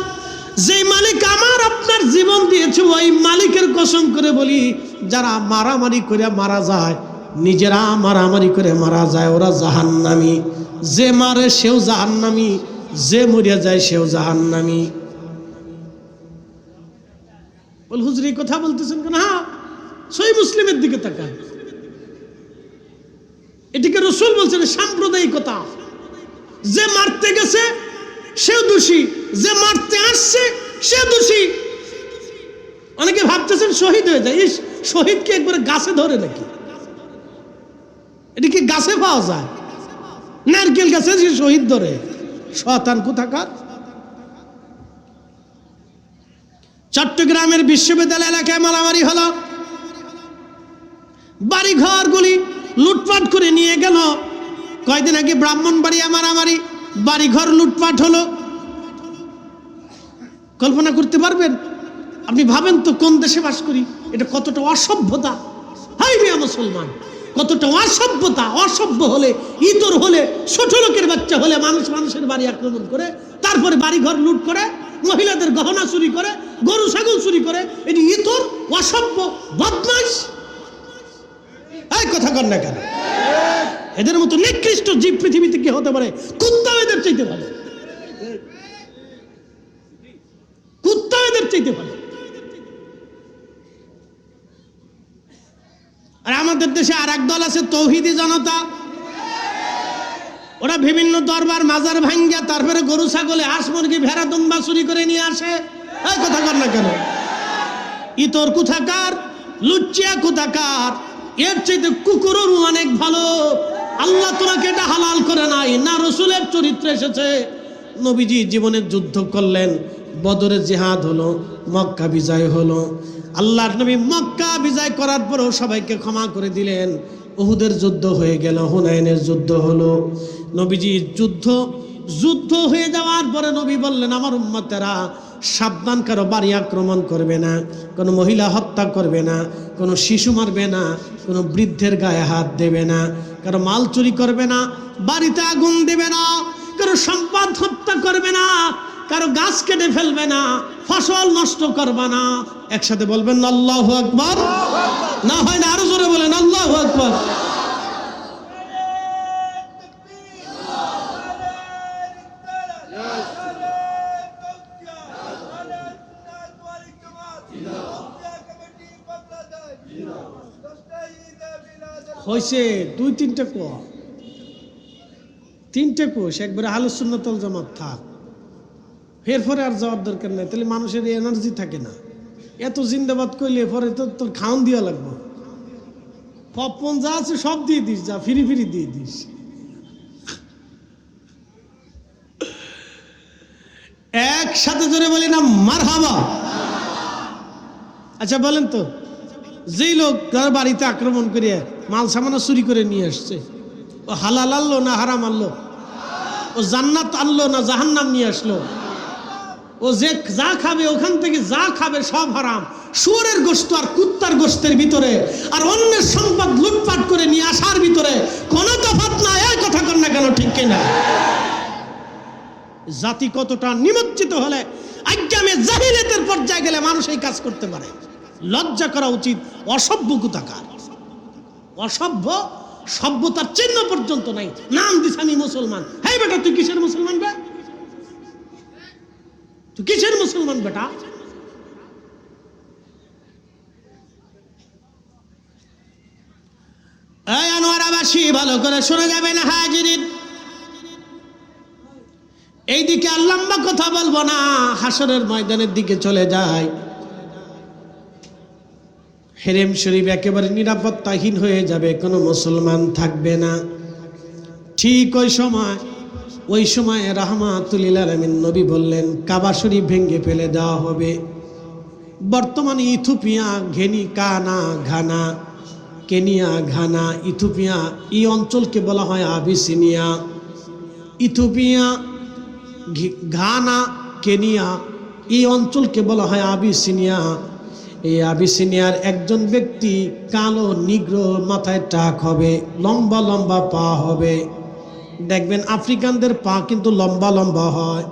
যে মালিক আমার আপনার জীবন দিয়েছে ওই মালিকের কসম করে বলি, যারা মারামারি করে মারা যায়, নিজেরা মারামারি করে মারা যায়, ওরা জাহান্নামী। যে মারে সেও জাহান্নামী, যে মরিয়া যায় সেও জাহান্নামী। বল হুজুর এই কথা বলতেছেন কেন? হ্যাঁ, সহিহ মুসলিমের দিকে তাকান, এটিকে রাসূল বলছেন সাম্প্রদায়িকতা। যে মারতে গেছে সেও দোষী, যে মারতে আসছে সে দোষী। অনেকে ভাবতেছেন শহীদ হয়ে যায়, শহীদকে একবারে গাছে ধরে নাকি? এটি কি গাছে পাওয়া যায়? নারকেল গাছে সে শহীদ ধরে? শয়তান কোথাকার। চট্টগ্রামের বিশ্ববিদ্যালয় এলাকায় মারামারি হলো, বাড়িঘরগুলি লুটপাট করে নিয়ে গেল। কয়দিন আগে ব্রাহ্মণবাড়িয়া মারামারি, বাড়িঘর লুটপাট হলো। কল্পনা করতে পারবেন? আপনি ভাবেন তো কোন দেশে বাস করি, এটা কতটা অসভ্যতা। হাই মিয়া মুসলমান, কতটা অসভ্যতা। অসভ্য হলে, ইতর হলে, ছোট লোকের বাচ্চা হলে মানুষের বাড়ি আক্রমণ করে, তারপরে বাড়িঘর লুট করে, মহিলাদের গহনা চুরি করে, গরু ছাগল চুরি করে। এটি ইতর, অসভ্য, বদমাশ। এই কথা কর না কেন? এদের মতো নিকৃষ্ট জীব পৃথিবীতে কি হতে পারে? কুত্তাও এদের চাইতে ভালো, কুত্তাও এদের চাইতে ভালো। আর আমাদের দেশে আর এক দল আছে তৌহিদি জনতা। ওরা বিভিন্ন দরবার মাজার ভাঙ্গা তারপরে গরু ছাগলে হাঁস মুরগি ভেড়া দুম্বা চুরি করে নিয়ে আসে। এই কথা কর না কেন? ইতর কোথাকার, লুচ্চিয়া কোথাকার। এর চাইতে কুকুরও অনেক ভালো। আল্লাহ তোমাকে এটা হালাল করে নাই, না রাসূলের চরিত্রে এসেছে। নবীজি জীবনের যুদ্ধ করলেন, বদরের জিহাদ হলো, মক্কা বিজয় হলো। আল্লাহর নবী মক্কা বিজয় করার পরেও সবাইকে ক্ষমা করে দিলেন। উহুদের যুদ্ধ হয়ে গেল, হুনাইনের যুদ্ধ হলো। নবীজি যুদ্ধ হয়ে যাওয়ার পরে নবী বললেন, আমার উম্মতেরা সাবধান, কারো বাড়ি আক্রমণ করবে না, কোনো মহিলা হত্যা করবে না, কোনো শিশু মারবে না, কোনো বৃদ্ধের গায়ে হাত দেবে না, কারো মাল চুরি করবে না, বাড়িতে আগুন দেবে না, কারো সম্পদ হত্যা করবে না, কারো গাছ কেটে ফেলবে না, ফসল নষ্ট করবে না। একসাথে বলবেন আল্লাহু আকবার। না হয় না, আরো জোরে বলেন আল্লাহু আকবার। হয়েছে দুই তিনটা কোষ একবারে আহলুস সুন্নাত ওয়াল জামাত থাক, এরপরে আর যাওয়ার দরকার নেই। তাহলে মানুষের এনার্জি থাকে না। এত জিন্দাবাদ করলে পরে তো তোর খাওন দেওয়া লাগবে। পপকর্ন যা আছে সব দিয়ে দিস, যা ফিরি দিয়ে দিস। একসাথে জোরে বলি না মারহাবা। আচ্ছা বলেন তো, যেই লোক তার বাড়িতে আক্রমণ করে মাল সামানা চুরি করে নিয়ে আসছে, ও হালাল আনলো না হারাম আনলো? ও জান্নাত আনলো না জাহান্নাম নিয়ে আসলো? ও যে যা খাবে, ওখান থেকে যা খাবে সব হারাম। শুয়োরের গোশত আর কুত্তার গোশতের ভিতরে আর অন্যের সম্পদ লুটপাট করে নিয়ে আসার ভিতরে কোনো তফাৎ নাই। এই কথা কর না কেন? ঠিক কিনা? জাতি কতটা নিমজ্জিত হলে, আজ্ঞামে জাহিলিয়াতের পর্যায়ে গেলে মানুষ এই কাজ করতে পারে। লজ্জা করা উচিত। অসভ্য কোথাকার, অসভ্য, সভ্যতার চিহ্ন পর্যন্ত নাই। নাম দিস আমি মুসলমান। হ্যাঁ বেটা, তুই কিসের মুসলমান বে? তুই কিসের মুসলমান বেটা? এই আনোয়ারাবাসী ভালো করে শুনে যাবেন হাজিরিন। এইদিকে আর লম্বা কথা বলবো না, হাসরের ময়দানের দিকে চলে যায়। হেরেম শরীফ একেবারে নিরাপত্তাহীন হয়ে যাবে, কোনো মুসলমান থাকবে না। ঠিক ওই সময় রাহমাতুল লিল আলামিন নবী বললেন, কাবা শরীফ ভেঙে ফেলে দেওয়া হবে। বর্তমানে ইথিওপিয়া, কেনিয়া, ঘানা, ইথিওপিয়া, এই অঞ্চলকে বলা হয় আবিসিনিয়া। ইথিওপিয়া, ঘানা, কেনিয়া, এই অঞ্চলকে বলা হয় আবিসিনিয়া। এই আবিসিনিয়ার একজন ব্যক্তি কালো, নিগ্রো, মাথায় টাক হবে, লম্বা লম্বা পা হবে। দেখবেন আফ্রিকানদের পা কিন্তু লম্বা লম্বা হয়।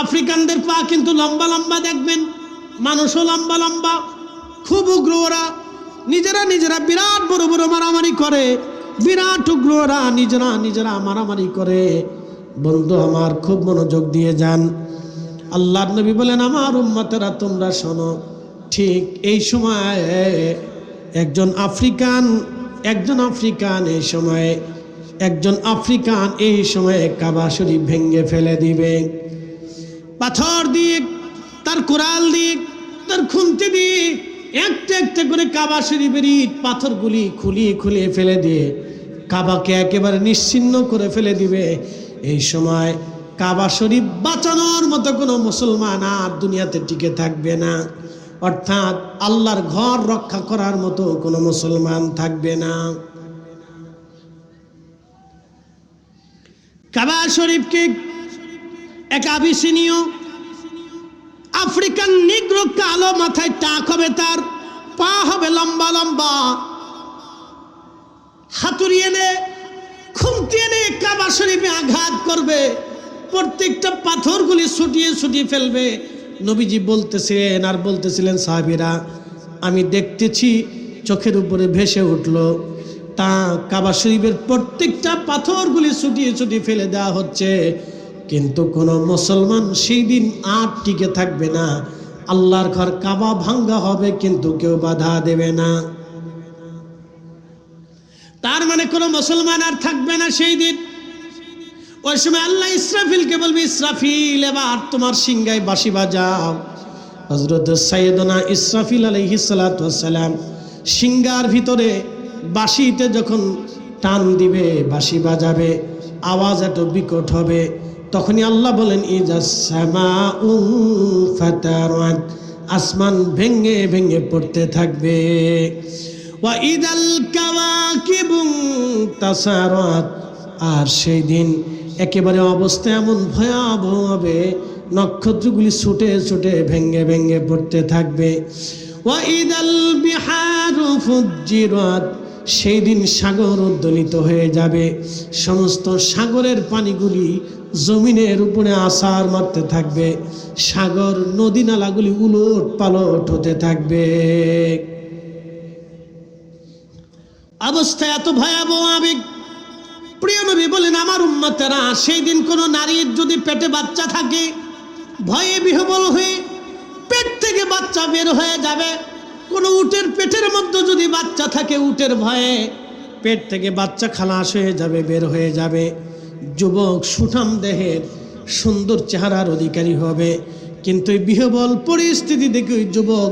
আফ্রিকানদের পা কিন্তু লম্বা লম্বা দেখবেন, মানুষও লম্বা লম্বা, খুব উগ্র ওরা। নিজেরা বিরাট বড় বড় মারামারি করে, বিরাট উগ্র ওরা নিজেরা মারামারি করে। বন্ধু আমার, খুব মনোযোগ দিয়ে যান। আল্লাহর নবী বলেন, আমার উম্মতেরা তোমরা শোনো। ঠিক এই সময় একজন আফ্রিকান একজন আফ্রিকান এই সময়ে কাবা শরীফ ভেঙে ফেলে দিবে, পাথর দিয়ে, তার কোরাল দিয়ে, তার খুন্তি দিয়ে একটা একটা করে কাবা শরীফের ইট পাথরগুলি খুলিয়ে ফেলে দিয়ে কাবাকে একেবারে নিশ্চিহ্ন করে ফেলে দিবে। এই সময় কাবা শরীফ বাঁচানোর মতো কোনো মুসলমান আর দুনিয়াতে টিকে থাকবে না, অর্থাৎ আল্লাহর ঘর রক্ষা করার মতো কোনো মুসলমান থাকবে না। কাবা শরীফকে এক আবিসিনীয় আফ্রিকান নিগ্রো, কালো, মাথায় টাক হবে, তার পা হবে লম্বা লম্বা, হাতুড়ি এনে খুন্তি এনে কাবা শরীফে আঘাত করবে, প্রত্যেকটা পাথরগুলি ছুটিয়ে ফেলবে। নবীজি বলতেছিলেন সাহাবীরা, আমি দেখতেছি চোখের উপরে ভেসে উঠল, তা কাবা শরীফের প্রত্যেকটা পাথরগুলি ছুটিয়ে ফেলে দেওয়া হচ্ছে, কিন্তু কোন মুসলমান সেই দিন আর টিকে থাকবে না। আল্লাহর ঘর কাবা ভাঙ্গা হবে, কিন্তু কেউ বাধা দেবে না। তার মানে কোন মুসলমান আর থাকবে না সেই দিন। ওই সময় আল্লাহ ইসরাফিলকে বলবে, ইসরাফিল এবার তোমার সিংহায় বাঁশি বাজাও। হযরত সাইয়েদনা ইসরাফিল আলাইহিস সালাতু ওয়াস সালাম সিংহার ভিতরে বাঁশিতে যখন টান দিবে, বাঁশি বাজাবে, আওয়াজ এত বিকট হবে, তখনই আল্লাহ বলেন, ইজাস সামাউ ফাতারাত, আসমান ভেঙে পড়তে থাকবে। ওয়া ইদাল কাওয়াকিবু তাসারাত, আর সেই দিন একেবারে অবস্থা এমন ভয়াবহ হবে, নক্ষত্রগুলি ছুটে ভেঙে পড়তে থাকবে। ওয়া ইদাল বিহারু ফুজ্জিরাত, সেই দিন সাগর উদ্দোলিত হয়ে যাবে, সমস্ত সাগরের পানিগুলি জমিনের উপরে আছাড় মারতে থাকবে, সাগর নদী নালাগুলি উলট পালট হতে থাকবে। অবস্থা এত ভয়াবহ আবেগ। প্রিয় নবী বলেন, আমার উম্মতেরা, সেই দিন কোন নারীর যদি পেটে বাচ্চা থাকে, ভয়ে বিহ্বল হয়ে পেট থেকে বাচ্চা বের হয়ে যাবে। কোন উটের পেটের মধ্যে যদি বাচ্চা থাকে, উটের ভয়ে পেট থেকে বাচ্চা খালাস হয়ে যাবে, বের হয়ে যাবে। যুবক সুঠাম দেহের সুন্দর চেহারার অধিকারী হবে, কিন্তু এই বিহ্বল পরিস্থিতি দেখে ওই যুবক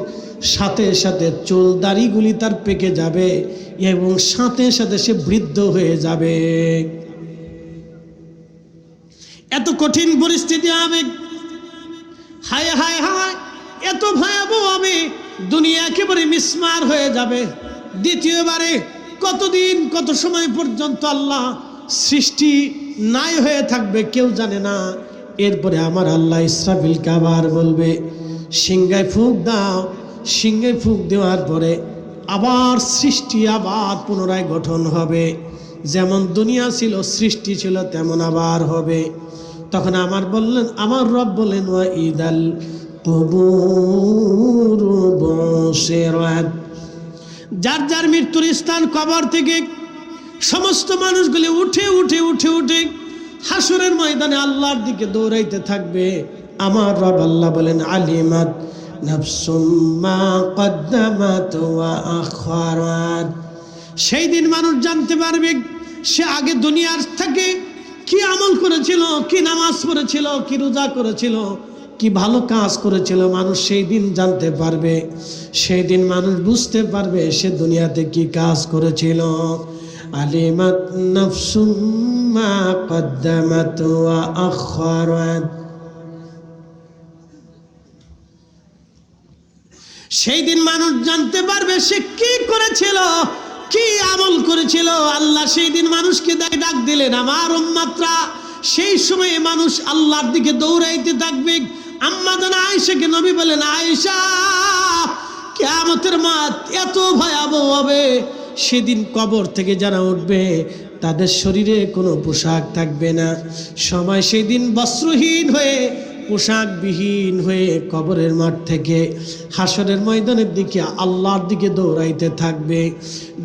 সাথে চুল দাড়িগুলি তার পেকে যাবে এবং সাথে সে বৃদ্ধ হয়ে যাবে। এত কঠিন পরিস্থিতি হবে, হায় হায় হায়, এত ভয়াবহ হবে, দুনিয়া একেবারে মিসমার হয়ে যাবে। দ্বিতীয়বারে কত সময় পর্যন্ত আল্লাহ সৃষ্টি নাই হয়ে থাকবে কেউ জানে না। এরপরে আমার আল্লাহ ইসরাফিলকে আবার বলবে, সিংহায় ফুঁক দাও। সিংহায় ফুঁক দেওয়ার পরে আবার সৃষ্টি আবার পুনরায় গঠন হবে, যেমন দুনিয়া ছিল, সৃষ্টি ছিল, তেমন আবার হবে। তখন আমার রব বললেন, ওয়া ইদাল কুবুরু বুশিরাত, যার মৃত্যুর স্থান কবর থেকে সমস্ত মানুষগুলি উঠে হাসরের ময়দানে আল্লাহর দিকে দৌড়াইতে থাকবে। আমার রব আল্লাহ বলেন, আলিমাত নাফসুম মা কদ্দামাত ওয়া আখারাত, সেই দিন মানুষ জানতে পারবে সে আগে দুনিয়ার থেকে কি আমল করেছিল, কি নামাজ পড়েছিল, কি রোজা করেছিল, কি ভালো কাজ করেছিল। মানুষ সেই দিন জানতে পারবে, সেই দিন মানুষ বুঝতে পারবে সে দুনিয়াতে কি কাজ করেছিল। আলিমাত নাফসুম মা কদ্দামাত ওয়া আখারাত, সেই দিন মানুষ জানতে পারবে সে কি করেছিল, কি আমল করেছিল। আল্লাহ সেই দিন মানুষকে ডাক দিলেন, আমার উম্মতরা। সেই সময়ে মানুষ আল্লাহর দিকে দৌড়াইতে থাকবে। আম্মা জান আয়েশাকে নবী বলেন, আয়েশা, কিয়ামতের মাঠ এত ভয়াবহ হবে, সেদিন কবর থেকে যারা উঠবে তাদের শরীরে কোনো পোশাক থাকবে না। সবাই সেই দিন বস্ত্রহীন হয়ে, পোশাকবিহীন হয়ে কবরের মাঠ থেকে হাসরের ময়দানের দিকে আল্লাহর দিকে দৌড়াইতে থাকবে।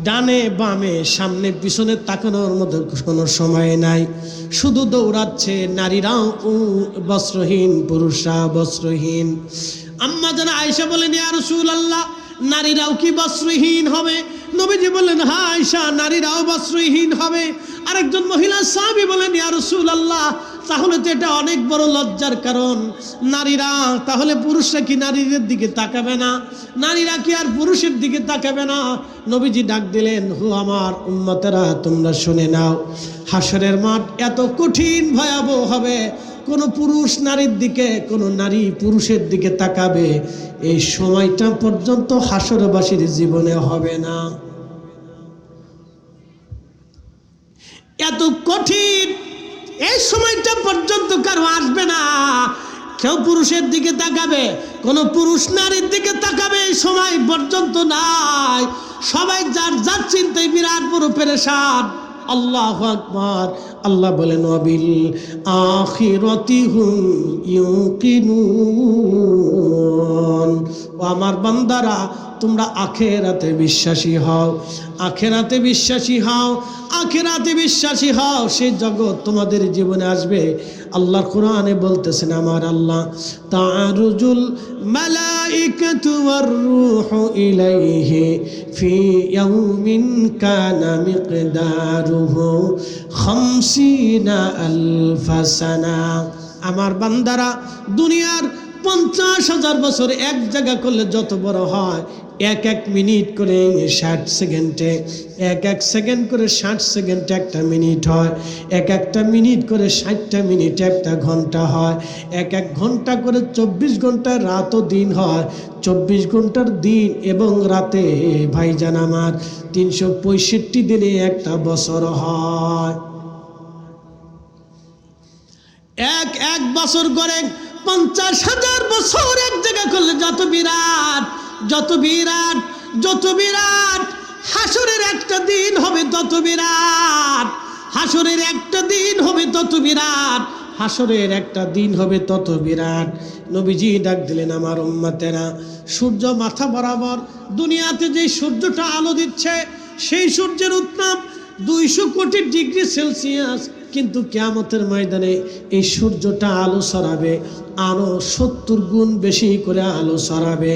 ডানে বামে সামনে পিছনে তাকানোর মতো কোনো সময় নাই, শুধু দৌড়াচ্ছে। নারীরাও বস্ত্রহীন, পুরুষরা বস্ত্রহীন। আম্মা জান আয়েশা বলেন, ইয়া রাসূলুল্লাহ, নারীরাও কি বস্ত্রহীন হবে? নবীজি বললেন, হ্যাঁ আয়েশা, নারীরাও বস্ত্রহীন হবে। আরেকজন মহিলা সাহাবী বলেন, ইয়া রাসূলুল্লাহ, তাহলে তো এটা অনেক বড় লজ্জার কারণ। নারীরা তাহলে, পুরুষরা কি নারীদের দিকে তাকাবে না? নারীরা কি আর পুরুষের দিকে তাকাবে না? নবীজি ডাক দিলেন, হু আমার উম্মতেরা, তোমরা শুনে নাও, হাসরের মাঠ এত কঠিন ভয়াবহ হবে, কোন পুরুষ নারীর দিকে, কোন নারী পুরুষের দিকে তাকাবে এই সময়টা পর্যন্ত হাসরবাসীর জীবনে হবে না। এত কঠিন, এই সময়টা পর্যন্ত কারো আসবে না। কেউ পুরুষের দিকে তাকাবে, কোন পুরুষ নারীর দিকে তাকাবে এই সময় পর্যন্ত নাই। সবাই যার যার চিন্তায় বিরাট বড় পেরেশান। আল্লাহু আকবার। আল্লাহ বলেন, ওয়াবিল আখিরাতি হুম ইউকিনুন। ও আমার বান্দারা, তোমরা আখিরাতে বিশ্বাসী হও, আখিরাতে বিশ্বাসী হও, আখিরাতে বিশ্বাসী হও। সেই জগৎ তোমাদের জীবনে আসবে। আল্লাহর কোরআনে বলতেছেন, আমার আল্লাহ, তাআরুজুল মালাইকাতু ওয়ার রূহু ইলাইহি ফি ইয়াউমিন কানা মিকদারুহু 50 আলফা সানা। আমার বান্দারা, দুনিয়ার 50,000 বছর এক জায়গা করলে যত বড় হয়, এক এক মিনিট করে 60 সেকেন্ডে, এক এক সেকেন্ড করে 60 সেকেন্ডে একটা মিনিট হয়, এক একটা মিনিট করে 60টা মিনিটে একটা ঘন্টা হয়, এক এক ঘন্টা করে 24 ঘন্টার রাত ও দিন হয়, 24 ঘন্টার দিন এবং রাতে ভাইজান আমার 365 দিনে একটা বছর হয়। এক এক বছর করে 50,000 বছর এক জায়গা করলে যত বিরাট, যত বিরাট, যত বিরাট হাসরের একটা দিন হবে, তত বিরাট হাসরের একটা দিন হবে, তত বিরাট হাসরের একটা দিন হবে, তত বিরাট। নবীজি ডাক দিলেন, আমার উম্মতেরা, সূর্য মাথা বরাবর দুনিয়াতে যে সূর্যটা আলো দিচ্ছে, সেই সূর্যের উত্তাপ 200 কোটি ডিগ্রি সেলসিয়াস, কিন্তু কিয়ামতের ময়দানে এই সূর্যটা আলো ছড়াবে আরো 70 গুণ বেশি করে আলো ছড়াবে।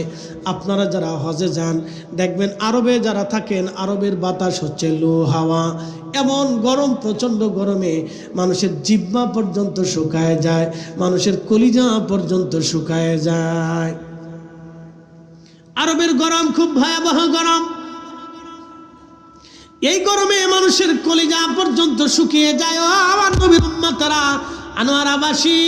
আপনারা যারা হজে যান দেখবেন, আরবে যারা থাকেন, আরবের বাতাস হচ্ছে লো হাওয়া, এমন গরম, প্রচণ্ড গরমে মানুষের জিহ্বা পর্যন্ত শুকায় যায়, মানুষের কলিজা পর্যন্ত শুকায় যায়। আরবের গরম খুব ভয়াবহ গরম। এই গরমে মানুষের কলিজা পর্যন্ত শুকিয়ে যায়। ও আমার নবীর উম্মতেরা, আনোয়ারাবাসী,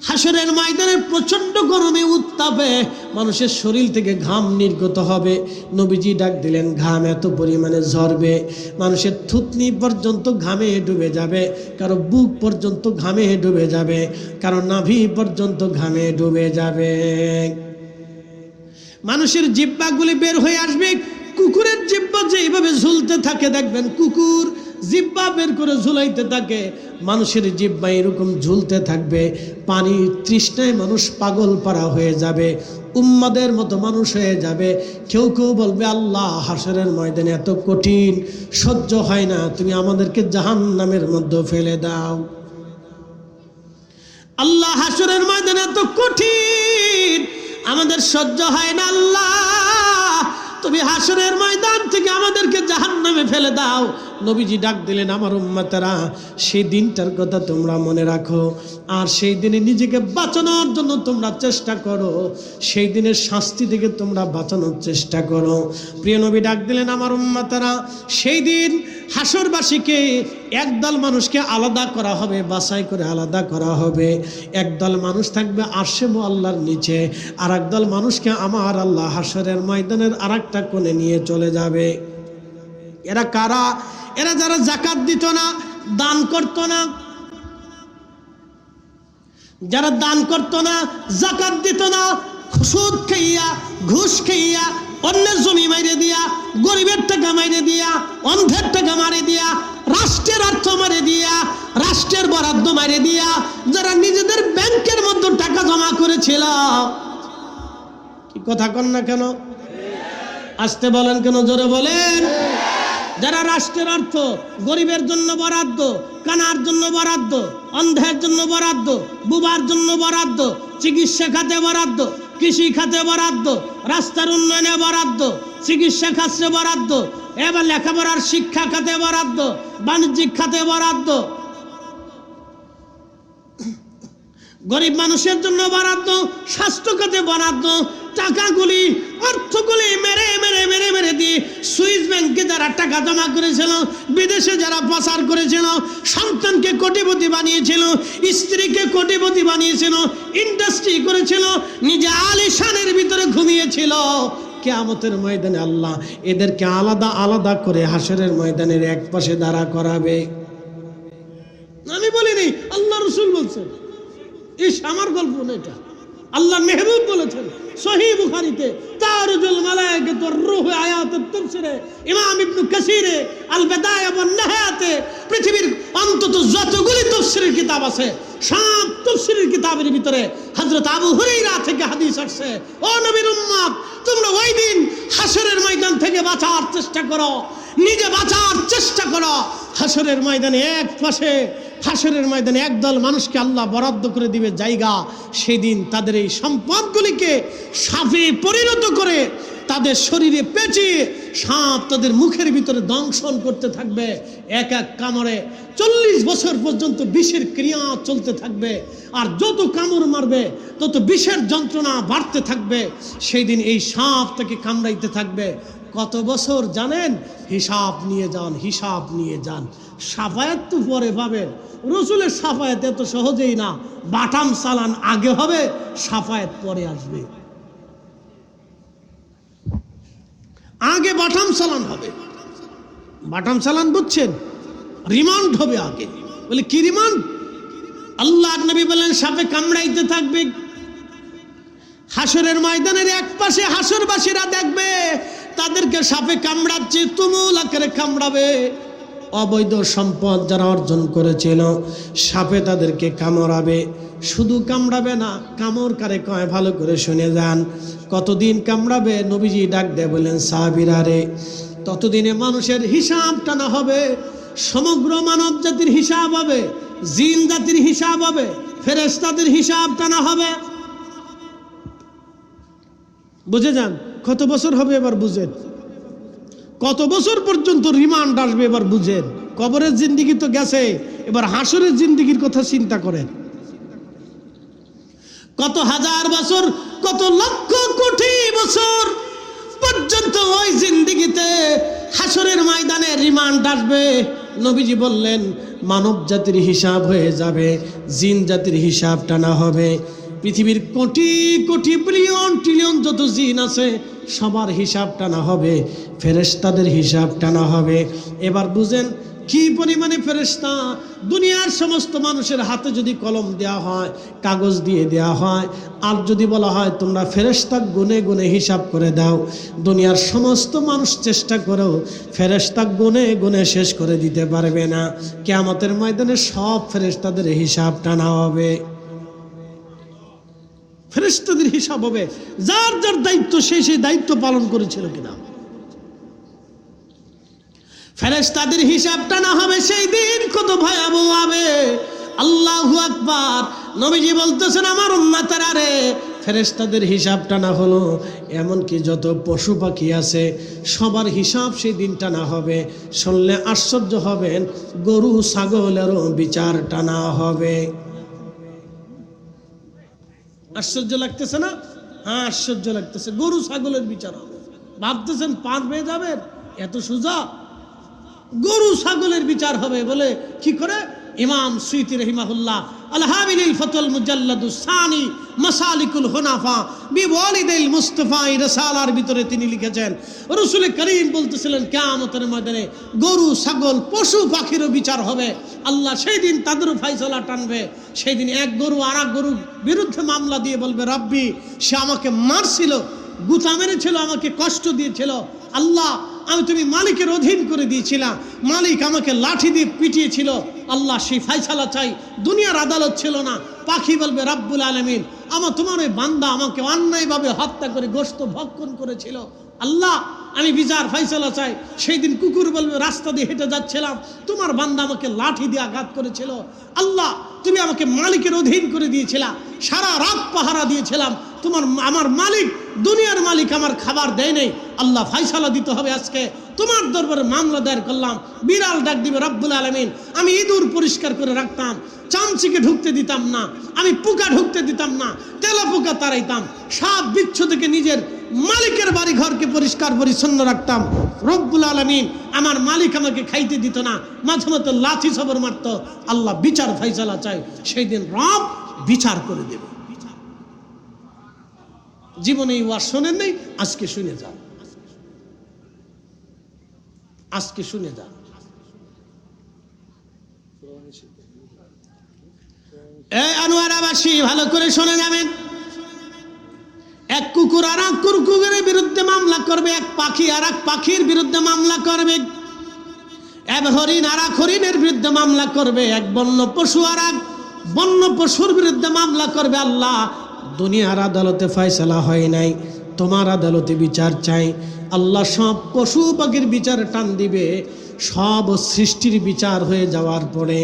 হাসরের ময়দানে প্রচন্ড গরমে, উত্তাপে মানুষের শরীর থেকে ঘাম নির্গত হবে। নবীজি ডাক দিলেন, ঘাম এত পরিমাণে ঝরবে, মানুষের থুতনি পর্যন্ত ঘামে ডুবে যাবে, কারো বুক পর্যন্ত ঘামে ডুবে যাবে, কারো নাভি পর্যন্ত ঘামে ডুবে যাবে। মানুষের জিহ্বাগুলি বের হয়ে আসবে। কুকুরের জিহ্বা যেভাবে ঝুলতে থাকে, দেখবেন কুকুর জিহ্বা বের করে ঝুলাইতে থাকে, মানুষের জিহ্বা এরকম ঝুলতে থাকবে। পানি তৃষ্ণায় মানুষ পাগল পারা হয়ে যাবে, উম্মাদের মতো মানুষ হয়ে যাবে। কেউ কেউ বলবে, আল্লাহ, হাসরের ময়দানে এত কঠিন, সহ্য হয় না, তুমি আমাদেরকে জাহান্নামের মধ্যে ফেলে দাও। আল্লাহ, হাসরের ময়দানে এত কঠিন, আমাদের সহ্য হয় না, আল্লাহ তুমি হাসরের ময়দান থেকে আমাদেরকে জাহান্নামে ফেলে দাও। নবীজি ডাক দিলেন, আমার উম্মতেরা, সেই দিনটার কথা তোমরা মনে রাখো, আর সেই দিনে নিজেকে বাঁচানোর জন্য তোমরা চেষ্টা করো, সেই দিনের শাস্তি থেকে তোমরা বাঁচানোর চেষ্টা করো। প্রিয় নবী ডাক দিলেন, আমার উম্মতেরা, সেই দিন হাসরবাসীকে একদল মানুষকে আলাদা করা হবে, বাছাই করে আলাদা করা হবে। একদল মানুষ থাকবে আরশে আল্লাহর নিচে, আর একদল মানুষকে আমার আল্লাহ হাসরের ময়দানের আরেকটা কোণে নিয়ে চলে যাবে। এরা কারা? এরা যারা যাকাত দিত না, দান করত না, যারা দান করত না, যাকাত দিত না, সুদ খাইয়া, ঘুষ খাইয়া, অন্যের জমি মাইরে দিয়া, গরিবের টাকা মাইরে দিয়া, অন্ধের টাকা মারে দিয়া, রাষ্ট্রের অর্থ মারে দিয়া, রাষ্ট্রের বরাদ্দ মারে দিয়া, যারা নিজেদের ব্যাংকের মধ্যে টাকা জমা করেছিল। কি কথা কন না কেন? আসতে বলেন কেন? জোরে বলেন। যারা রাষ্ট্রের অর্থ গরিবের জন্য বরাদ্দ, কানার জন্য বরাদ্দ, অন্ধের জন্য বরাদ্দ, বুবার জন্য বরাদ্দ, চিকিৎসা খাতে বরাদ্দ, কৃষি খাতে বরাদ্দ, রাস্তার উন্নয়নে বরাদ্দ, চিকিৎসা খাতে বরাদ্দ, এবার লেখাপড়ার শিক্ষা খাতে বরাদ্দ, বাণিজ্যিক খাতে বরাদ্দ, গরিব মানুষের জন্য বরাদ্দ, স্বাস্থ্য খাতে বরাদ্দ। টাকাগুলি অর্থগুলি মেরে মেরে মেরে মেরে দিয়ে সুইস ব্যাংকে যারা টাকা জমা করেছিল, বিদেশে যারা পাচার করেছিল, সন্তানকে কোটিপতি বানিয়েছিল, স্ত্রীকে কোটিপতি বানিয়েছিল, ইন্ডাস্ট্রি করেছিল, নিজে আলিশানের ভিতরে ঘুমিয়েছিল, কিয়ামতের ময়দানে আল্লাহ এদেরকে আলাদা আলাদা করে হাসরের ময়দানের এক পাশে দাঁড়া করাবে। আমি বলিনি, আল্লাহ রাসূল বলছেন। ইস, আমার গল্প না এটা, আল্লাহ মেহবুব বলেছেন সহিহ বুখারীতে। তারুজুল মালায়েকাতুর রূহ আয়াতুত তাফসীরে ইমাম ইবনে কাসিরে আল বিদায়া ওয়ান নিহায়াতে, পৃথিবীর অন্তত যতগুলি তাফসীরের কিতাব আছে সব তাফসীরের কিতাবের ভিতরে হযরত আবু হুরায়রা থেকে হাদিস আসছে, ও নবীর উম্মত, তোমরা ওই দিন হাসরের ময়দান থেকে বাঁচার চেষ্টা করো, নিজে বাঁচার চেষ্টা করো। হাসরের ময়দানে এক পাশে, হাসরের ময়দানে একদল মানুষকে আল্লাহ বরাদ্দ করে দিবে জায়গা। সেদিন তাদের এই সম্পদগুলিকে সাপে পরিণত করে তাদের শরীরে পেঁচিয়ে সাপ তাদের মুখের ভিতরে দংশন করতে থাকবে। এক এক কামড়ে 40 বছর পর্যন্ত বিষের ক্রিয়া চলতে থাকবে। আর যত কামড় মারবে তত বিষের যন্ত্রণা বাড়তে থাকবে। সেই দিন এই সাপ তাকে কামড়াইতে থাকবে। কত বছর জানেন? হিসাব নিয়ে যান, হিসাব নিয়ে যান। সাফায়াত তো পরে পাবেন, রসুলের সাফায়াত এত সহজেই না। বাটাম চালান আগে হবে, সাফায়াত পরে আসবে। আগে বাটাম চালান হবে। বাটাম চালান বুঝছেন? রিমান্ড হবে আগে। বলে কি রিমান্ড? আল্লাহ নবী বলেন সাপে কামড়াইতে থাকবে। হাসরের ময়দানের এক পাশে হাসরবাসীরা দেখবে তাদেরকে সাপে কামড়াচ্ছে, তুমুল আকারে কামড়াবে। অবৈধ সম্পদ যারা অর্জন করেছিল সাপে তাদেরকে কামড়াবে। শুধু কামড়াবে না, কামড় কারে কয় ভালো করে শুনে যান। কতদিন কামড়াবে? নবীজি ডাক দেয় বলেন, সাহাবীরা রে, ততদিনে মানুষের হিসাব টানা হবে। সমগ্র মানব জাতির হিসাব হবে, জিন জাতির হিসাব হবে, ফেরেশতাদের হিসাব টানা হবে। বুঝে যান কত বছর হবে এবার বুঝেন। কত বছর পর্যন্ত রিমান্ড আসবে এবার বুঝেন। কবরের জিন্দেগি তো গেছে, এবার হাসরের জিন্দেগির কথা চিন্তা করেন। কত হাজার বছর, কত লক্ষ কোটি বছর পর্যন্ত ওই জিন্দেগিতে হাসরের ময়দানে রিমান্ড আসবে। নবীজি বললেন মানব জাতির হিসাব হয়ে যাবে, জিন জাতির হিসাব টানা হবে। পৃথিবীর কোটি কোটি বিলিয়ন ট্রিলিয়ন যত জিন আছে সবার হিসাব টানা হবে, ফেরেশতাদের হিসাব টানা হবে। এবার বুঝেন কি পরিমাণে ফেরেশতা। দুনিয়ার সমস্ত মানুষের হাতে যদি কলম দেওয়া হয়, কাগজ দিয়ে দেওয়া হয়, আর যদি বলা হয় তোমরা ফেরেশতা গুনে গুনে হিসাব করে দাও, দুনিয়ার সমস্ত মানুষ চেষ্টা করেও ফেরেশতা গুনে গুনে শেষ করে দিতে পারবে না। কিয়ামতের ময়দানে সব ফেরেশতাদের হিসাব টানা হবে। ফেরেশতাদের হিসাব হবে, যার যার দায়িত্ব সেই দায়িত্ব পালন করেছিল কিনা। ফেরেশতাদের হিসাব টানা হবে। সেই দিন কত ভয়াবহ হবে। আল্লাহু আকবার। নবীজি বলতেছেন আমার উম্মতেরা রে, ফেরেশতাদের হিসাব টানা হলো। এমনকি যত পশু পাখি আছে সবার হিসাব সেই দিন টানা হবে। শুনলে আশ্চর্য হবেন, গরু ছাগলেরও বিচার টানা হবে। আশ্চর্য লাগতেছে না? হ্যাঁ আশ্চর্য লাগতেছে। গরু ছাগলের বিচার হবে। ভাবতেছেন পার পেয়ে যাবেন? এত সোজা? গরু ছাগলের বিচার হবে বলে কি করে? ইমাম সুয়ুতি রাহিমাহুল্লাহ আল হাবিলিল ফাতুল মুজাল্লাদুস সানি মাসালিকুল হুনাফা বিওয়ালিদাইল মুস্তাফা এই রাসালার ভিতরে তিনি লিখেছেন, রাসূল করিম বলতেছিলেন কিয়ামতের ময়দানে গরু ছাগল পশু পাখিরও বিচার হবে। আল্লাহ সেই দিন তাদেরও ফয়সালা টানবে। সেই দিন এক গরু আর এক গরুর বিরুদ্ধে মামলা দিয়ে বলবে, রব্বি সে আমাকে মারছিল, গুতা মেরেছিল, আমাকে কষ্ট দিয়েছিল, আল্লাহ আমি তুমি মালিকের অধীন করে দিয়েছিলাম, মালিক আমাকে লাঠি দিয়ে পিটিয়েছিল, আল্লাহ সেই ফয়সালা চাই। দুনিয়ার আদালত ছিল না। পাখি বলবে রব্বুল আলামিন তোমার ওই বান্দা আমাকে অন্যায়ভাবে হত্যা করে গোশত ভক্ষণ করেছিল, আল্লাহ আমি বিচার ফয়সালা চাই। সেই দিন কুকুর বলবে রাস্তা দিয়ে হেঁটে যাচ্ছিলাম, তোমার বান্দা আমাকে লাঠি দিয়ে আঘাত করেছিল, আল্লাহ তুমি আমাকে মালিকের অধীন করে দিয়েছিলা, সারা রাত পাহারা দিয়েছিলাম, আমার মালিক দুনিয়ার মালিক আমার খাবার দেয় নাই, আল্লাহ ফাইসালা দিতে হবে আজকে। তোমার দরবারে মামলা দায়ের করলাম। বিড়াল ডাক দিবে রব্বুল আলামিন, আমি ইঁদুর পরিষ্কার করে রাখতাম, চামচিকে ঢুকতে দিতাম না, আমি পোকা ঢুকতে দিতাম না, তেলা পোকা তাড়াইতাম, সাপ বিচ্ছু থেকে নিজের মালিকের বাড়ি ঘরকে পরিষ্কার পরিচ্ছন্ন রাখতাম। রব্বুল আলামিন আমার মালিক আমাকে খাইতে দিত না, মাঝে মধ্যে লাথি সবর মারত। আল্লাহ বিচার ফাইসালা চাই, সেই দিন রব বিচার করে দেবে। জীবনে এই ওয়াজ শোনেন নাই, আজকে শুনে যান, আজকে শুনে যান। এই আনোয়ারাবাসী ভালো করে শুনে যাবেন। এক কুকুর আর এক কুকুরের বিরুদ্ধে মামলা করবে, এক পাখি আর এক পাখির বিরুদ্ধে মামলা করবে, এক হরিণ আর এক হরিণের বিরুদ্ধে মামলা করবে, এক বন্য পশু আর এক বন্য পশুর বিরুদ্ধে মামলা করবে। আল্লাহ দুনিয়ার আদালতে ফয়সালা হয় নাই, তোমার আদালতে বিচার চাই। আল্লাহ সব পশু পাখির বিচার টান দিবে। সব সৃষ্টির বিচার হয়ে যাওয়ার পরে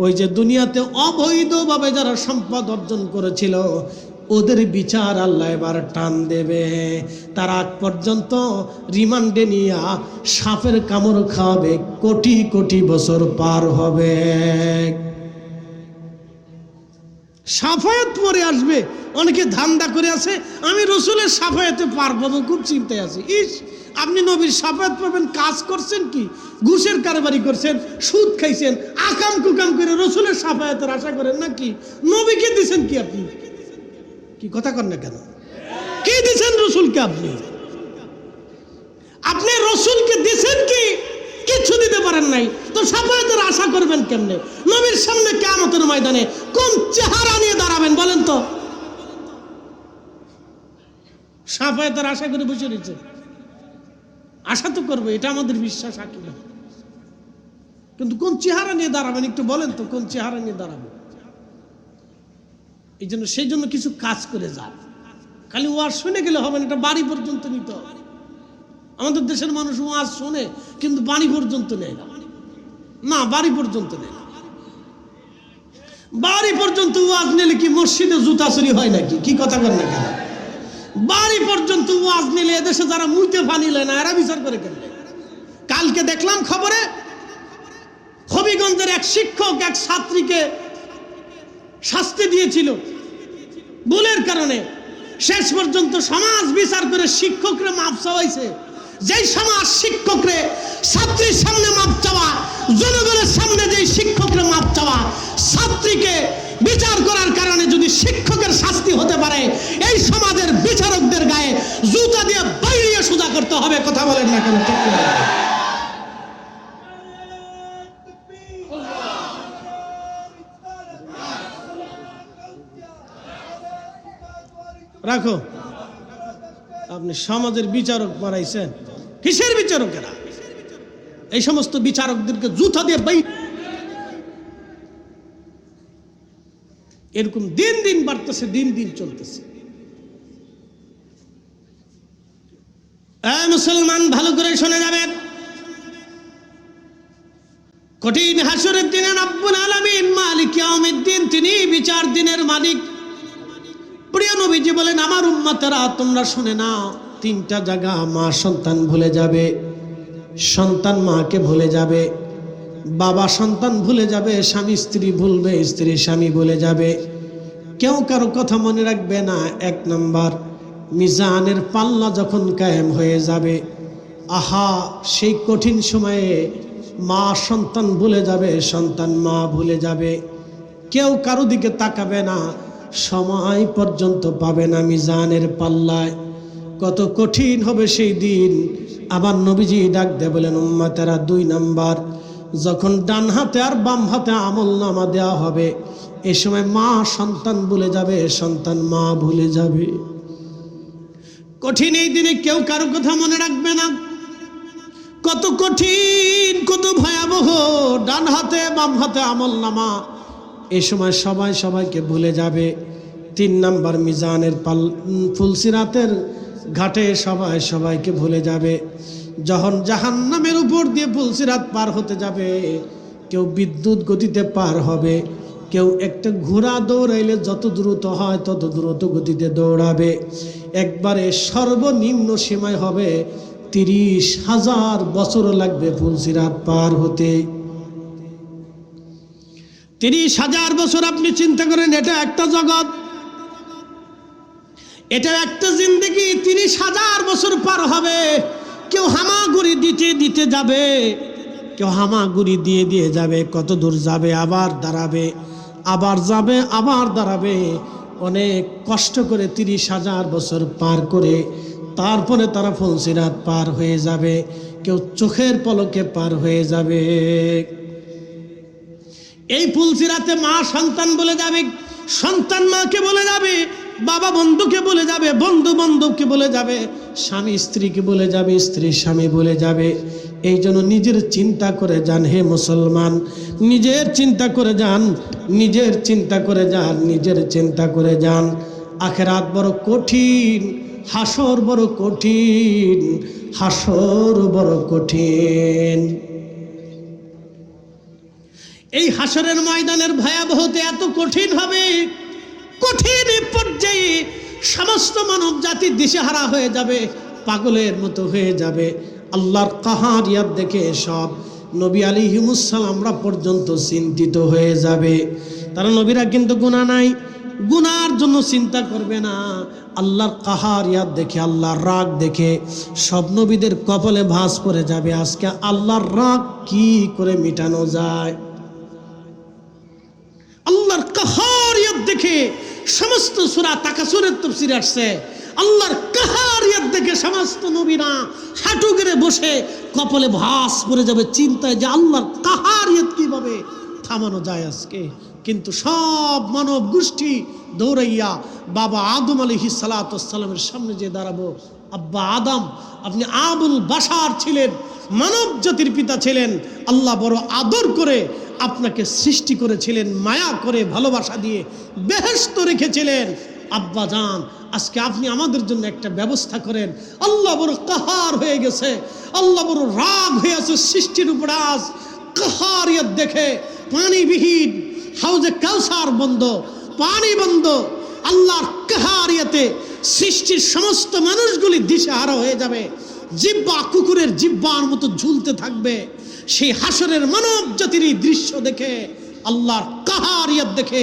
ওই যে দুনিয়াতে অবৈধভাবে যারা সম্পদ অর্জন করেছিল ওদের বিচার আল্লাহ এবার টান দেবে। তার আগ পর্যন্ত রিমান্ডে নিয়ে সাপের কামড় খাওয়াবে, কোটি কোটি বছর পার হবে। সাফায়াত পরে আসবে। অনেকে ধান্দা করে আছে আমি রসুলের সাফায়াতে পারবো, খুব চিন্তায় আছি। ইস, আপনি নবীর সাফায়াত পাবেন, কাজ করছেন কি? ঘুষের কারবারি করছেন, সুদ খাইছেন, আকাম কুকাম করে রসুলের সাফায়াতের আশা করেন নাকি? নবীকে দিছেন কি আপনি? কি কথা কর না কেন? কি দিছেন রসুলকে? আপনি আপনি রসুলকে দিছেন কি? কিচ্ছু দিতে পারেন নাই, তো সাফায়াতের আশা করবেন কেমনে? নবীর সামনে কিয়ামতের ময়দানে কোন চেহারা নিয়ে দাঁড়াবেন বলেন তো? সাফায়াতের আশা করে বসে রয়েছে। আশা তো করবো, এটা আমাদের বিশ্বাস আকিদা, কিন্তু কোন চেহারা নিয়ে দাঁড়াবেন একটু বলেন তো, কোন চেহারা নিয়ে দাঁড়াবেন? এই জন্য সেই জন্য কিছু কাজ করে যান। খালি ওয়াজ শুনে গেলে হবে না, এটা বাড়ি পর্যন্ত নিতে হবে। আমাদের দেশের মানুষ ওয়াজ শোনে কিন্তু বাড়ি পর্যন্ত নেয় না, না বাড়ি পর্যন্ত নেয় না। বাড়ি পর্যন্ত ওয়াজ নিলে কি মসজিদে জুতা চুরি হয় নাকি? কি কথা কর না কেন? বাড়ি পর্যন্ত ওয়াজ নিলে এদেশে যারা মুইতে ফানি লয় না এরা বিচার করে কেন? কালকে দেখলাম খবরে হবিগঞ্জের এক শিক্ষক এক ছাত্রীকে শাস্তি দিয়েছিল ভুলের কারণে। শেষ পর্যন্ত সমাজ বিচার করে শিক্ষকরে মাপ চাওয়াইছে। যেই সমাজ শিক্ষকরে ছাত্রীর সামনে মাপ চাওয়া, জনগণের সামনে যেই শিক্ষকরে মাপ চাওয়া, ছাত্রীকে বিচার করার কারণে যদি শিক্ষকের শাস্তি হতে পারে, এই সমাজের বিচারকদের গায়ে জুতা দিয়ে বাইরে সোজা করতে হবে। কথা বলেন না কেন? ঠিক না? রাখো, আপনি সমাজের বিচারক বানাইছেন, কিসের বিচারকেরা? এই সমস্ত বিচারকদেরকে জুতা দিয়ে বাই। এরকম দিন দিন বাড়তেছে, দিন দিন চলতেছে। মুসলমান ভালো করে শুনে যাবেন, কঠিন হাসরের দিনে রব্বুল আলামিন মালিক ইয়াউমিদ্দিন, তিনি বিচার দিনের মালিক। প্রিয় নবীজি বলেন, আমার উম্মতেরা তোমরা শুনে নাও, তিনটা জায়গা মা সন্তান ভুলে যাবে, সন্তান মাকে ভুলে যাবে, বাবা সন্তান ভুলে যাবে, স্বামী স্ত্রী ভুলবে, স্ত্রী স্বামী ভুলে যাবে, কেউ কারো কথা মনে রাখবে না। এক নাম্বার, মিজানের পাল্লা যখন কায়েম হয়ে যাবে, আহা সেই কঠিন সময়ে মা সন্তান ভুলে যাবে, সন্তান মা ভুলে যাবে, কেউ কারো দিকে তাকাবে না, সময় পর্যন্ত পাবে না মিজানের পাল্লায়। কত কঠিন হবে সেই দিন। আবার নবীজি ডাক দিয়ে বলেন, উম্মতেরা দুই নাম্বার, যখন ডান হাতে আর বাম হাতে আমল নামা দেওয়া হবে, এ সময় মা সন্তান ভুলে যাবে, সন্তান মা ভুলে যাবে। কঠিন এই দিনে কেউ কারো কথা মনে রাখবে না। কত কঠিন, কত ভয়াবহ। ডান হাতে বাম হাতে আমল নামা, এ সময় সবাই সবাইকে ভুলে যাবে। তিন নাম্বার, মিজানের ফুলসিরাতের ঘাটে সবাই সবাইকে ভুলে যাবে। যখন জাহান্নামের উপর দিয়ে ফুলসিরাত পার হতে যাবে, কেউ বিদ্যুৎ গতিতে পার হবে, কেউ একটা ঘোড়া দৌড়াইলে যত দ্রুত হয় তত দ্রুত গতিতে দৌড়াবে। একবারে সর্বনিম্ন সীমায় হবে 30,000 বছর লাগবে ফুলসিরাত পার হতে। 30,000 বছর আপনি চিন্তা করেন, এটা একটা জগৎ, এটা একটা জিন্দগি। 30,000 বছর পার হবে। কেউ হামাগুড়ি দিতে দিতে যাবে, কেউ হামাগুড়ি দিয়ে দিয়ে যাবে, কত দূর যাবে, আবার দাঁড়াবে, আবার যাবে, আবার দাঁড়াবে। অনেক কষ্ট করে 30,000 বছর পার করে তারপরে তারা ফুলসিরাত পার হয়ে যাবে। কেউ চোখের পলকে পার হয়ে যাবে। এই ফুলসিরাতে মা সন্তান বলে যাবে, সন্তান মাকে বলে যাবে, বাবা বন্ধুকে বলে যাবে, বন্ধু বান্ধবকে বলে যাবে, স্বামী স্ত্রীকে বলে যাবে, স্ত্রী স্বামী বলে যাবে। এই জন্য নিজের চিন্তা করে যান হে মুসলমান, নিজের চিন্তা করে যান, নিজের চিন্তা করে যান, নিজের চিন্তা করে যান। আখিরাত বড় কঠিন, হাসর বড় কঠিন, হাসর বড় কঠিন। এই হাসরের ময়দানের ভয়াবহতা এত কঠিন হবে, কঠিন পর্যায়ে সমস্ত মানব জাতি দিশেহারা হয়ে যাবে, পাগলের মতো হয়ে যাবে। আল্লাহর কাহারিয়াত দেখে সব নবী আলাইহিমুস সালামরা পর্যন্ত চিন্তিত হয়ে যাবে। তারা নবীরা কিন্তু গুনাহ নাই, গুনার জন্য চিন্তা করবে না। আল্লাহর কাহারিয়াত দেখে, আল্লাহর রাগ দেখে সব নবীদের কপালে ভাঁজ পড়ে যাবে। আজকে আল্লাহর রাগ কি করে মিটানো যায়। আল্লাহর কাহারিয়াত দেখে সমস্ত সূরা তাকাসুরের তাফসীর আসছে, আল্লাহর কাহারিয়াত দেখে সমস্ত নবীরা হাঁটু গেড়ে বসে কপালে ভাঁজ পড়ে যাবে চিন্তায় যে আল্লাহর কাহারিয়াত কিভাবে থামানো যায় আজকে। কিন্তু সব মানব গোষ্ঠী দৌড়াইয়া বাবা আদম আলাইহিস সালাতু ওয়াস সালামের সামনে যে দাঁড়াবো, আব্বা আদম, আপনি আবুল বাশার ছিলেন, মানব জাতির পিতা ছিলেন, আল্লাহ বড় আদর করে আপনাকে সৃষ্টি করেছিলেন, মায়া করে ভালোবাসা দিয়ে বেহেশত রেখেছিলেন। আব্বা জান, আজকে আপনি আমাদের জন্য একটা ব্যবস্থা করেন। আল্লাহ বড় কাহার হয়ে গেছে, আল্লাহ বড় রাগ হয়ে আছে সৃষ্টির উপর। আজ কাহারিয়ত দেখে পানিবিহীন হাউজে কাউসার বন্ধ, পানি বন্ধ। আল্লাহর কাহারিয়তে সৃষ্টির সমস্ত মানুষগুলি দিশেহারা হয়ে যাবে, জিব্বা কুকুরের জিব্বার মতো ঝুলতে থাকবে। সেই হাসরের মানব জাতির এই দৃশ্য দেখে, আল্লাহর কাহারিয়াত দেখে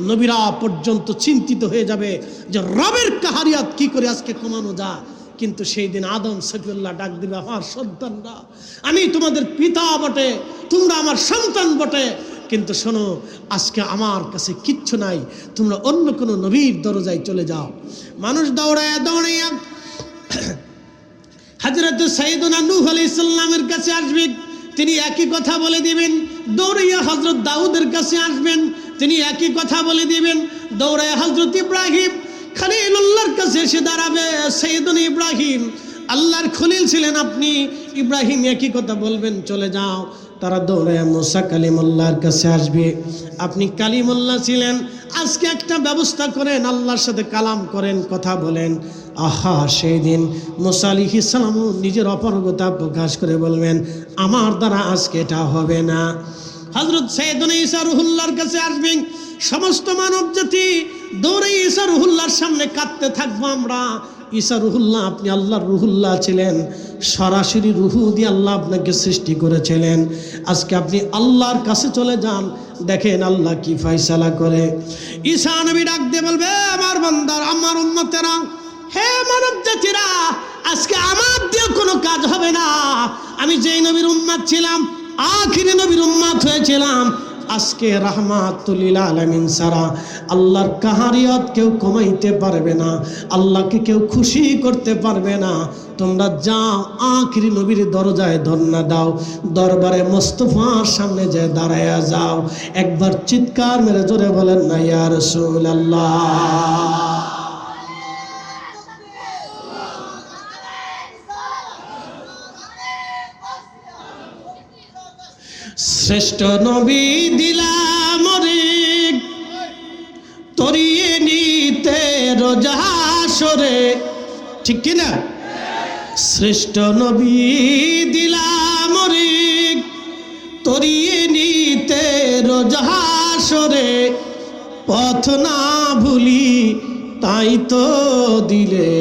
নবীরা পর্যন্ত চিন্তিত হয়ে যাবে যে রবের কাহারিয়াত কি করে আজকে কমানো যায়। কিন্তু সেই দিন আদম সফিউল্লাহ ডাক দিবে, আমার সন্তানরা, আমি তোমাদের পিতা বটে, তোমরা আমার সন্তান বটে, কিন্তু শোনো, আজকে আমার কাছে কিচ্ছু নাই, তোমরা অন্য কোনো নবীর দরজায় চলে যাও। মানুষ দৌড়াইয়া দৌড়াইয়া হযরত সাইয়েদুনা নূহ আলাইহিস সালামের কাছে আসবে, তিনি একই কথা বলে দিবেন। দৌড়াইয়া হযরত দাউদের কাছে আসবেন, তিনি একই কথা বলে দিবেন। দৌড়াইয়া হযরত ইব্রাহিম খলিলুল্লাহর কাছে এসে দাঁড়াবে, সাইয়েদুনা ইব্রাহিম, আল্লাহর খলিল ছিলেন আপনি, ইব্রাহিম একই কথা বলবেন, চলে যাও। তারা দৌড়াইয়া মুসা কালিমুল্লাহর কাছে আসবে, আপনি কালিমুল্লাহ ছিলেন, আজকে একটা ব্যবস্থা করেন, আল্লাহর সাথে কালাম করেন, কথা বলেন। আহা, সেই দিন মুসা আলাইহিস সালাম নিজের অপারগতা প্রকাশ করে বলবেন, আমার দ্বারা আজকে এটা হবে না। হযরত সাইয়েদুনা ঈসা রুহুল্লাহর কাছে আসবেন, সমস্ত মানব জাতি দৌড়ে ঈসা রুহুল্লাহর সামনে কাঁদতে থাকবো আমরা। ঈসা রুহুল্লাহ, আপনি আল্লাহর রুহুল্লাহ ছিলেন, সরাসরি রুহু দিয়ে আল্লাহ আপনাকে সৃষ্টি করেছিলেন। আজকে আপনি আল্লাহর কাছে চলে যান, দেখেন আল্লাহ কি ফয়সালা করে। ঈসা নবী ডাক দিয়ে বলবে, আমার বান্দার, আমার উম্মতেরা, হে মানব জাতিরা, আজকে আমার দিয়ে কোনো কাজ হবে না। আমি যেই নবীর উম্মত ছিলাম, আখিরি নবীর উম্মত হয়েছিলাম, আজকে রাহমাতুল লিল আলামিন সারা আল্লাহর কাহারিয়ত কেউ কমাইতে পারবে না, আল্লাহকে কেউ খুশি করতে পারবে না। তোমরা যাও, আখিরি নবীর দরজায় ধর্ণা দাও, দরবারে মুস্তাফার সামনে যে দাঁড়ায়া যাও। একবার চিৎকার মেরে জোরে বলেন না, ইয়া রাসূলুল্লাহ। শ্রেষ্ঠ নবী দিলাম রে তরিয়ে নিতে রোজা হাসরে, ঠিক কিনা? শ্রেষ্ঠ নবী দিলাম রে তরিয়ে নিতে রোজা হাসরে, পথ না ভুলি তাই তো দিলে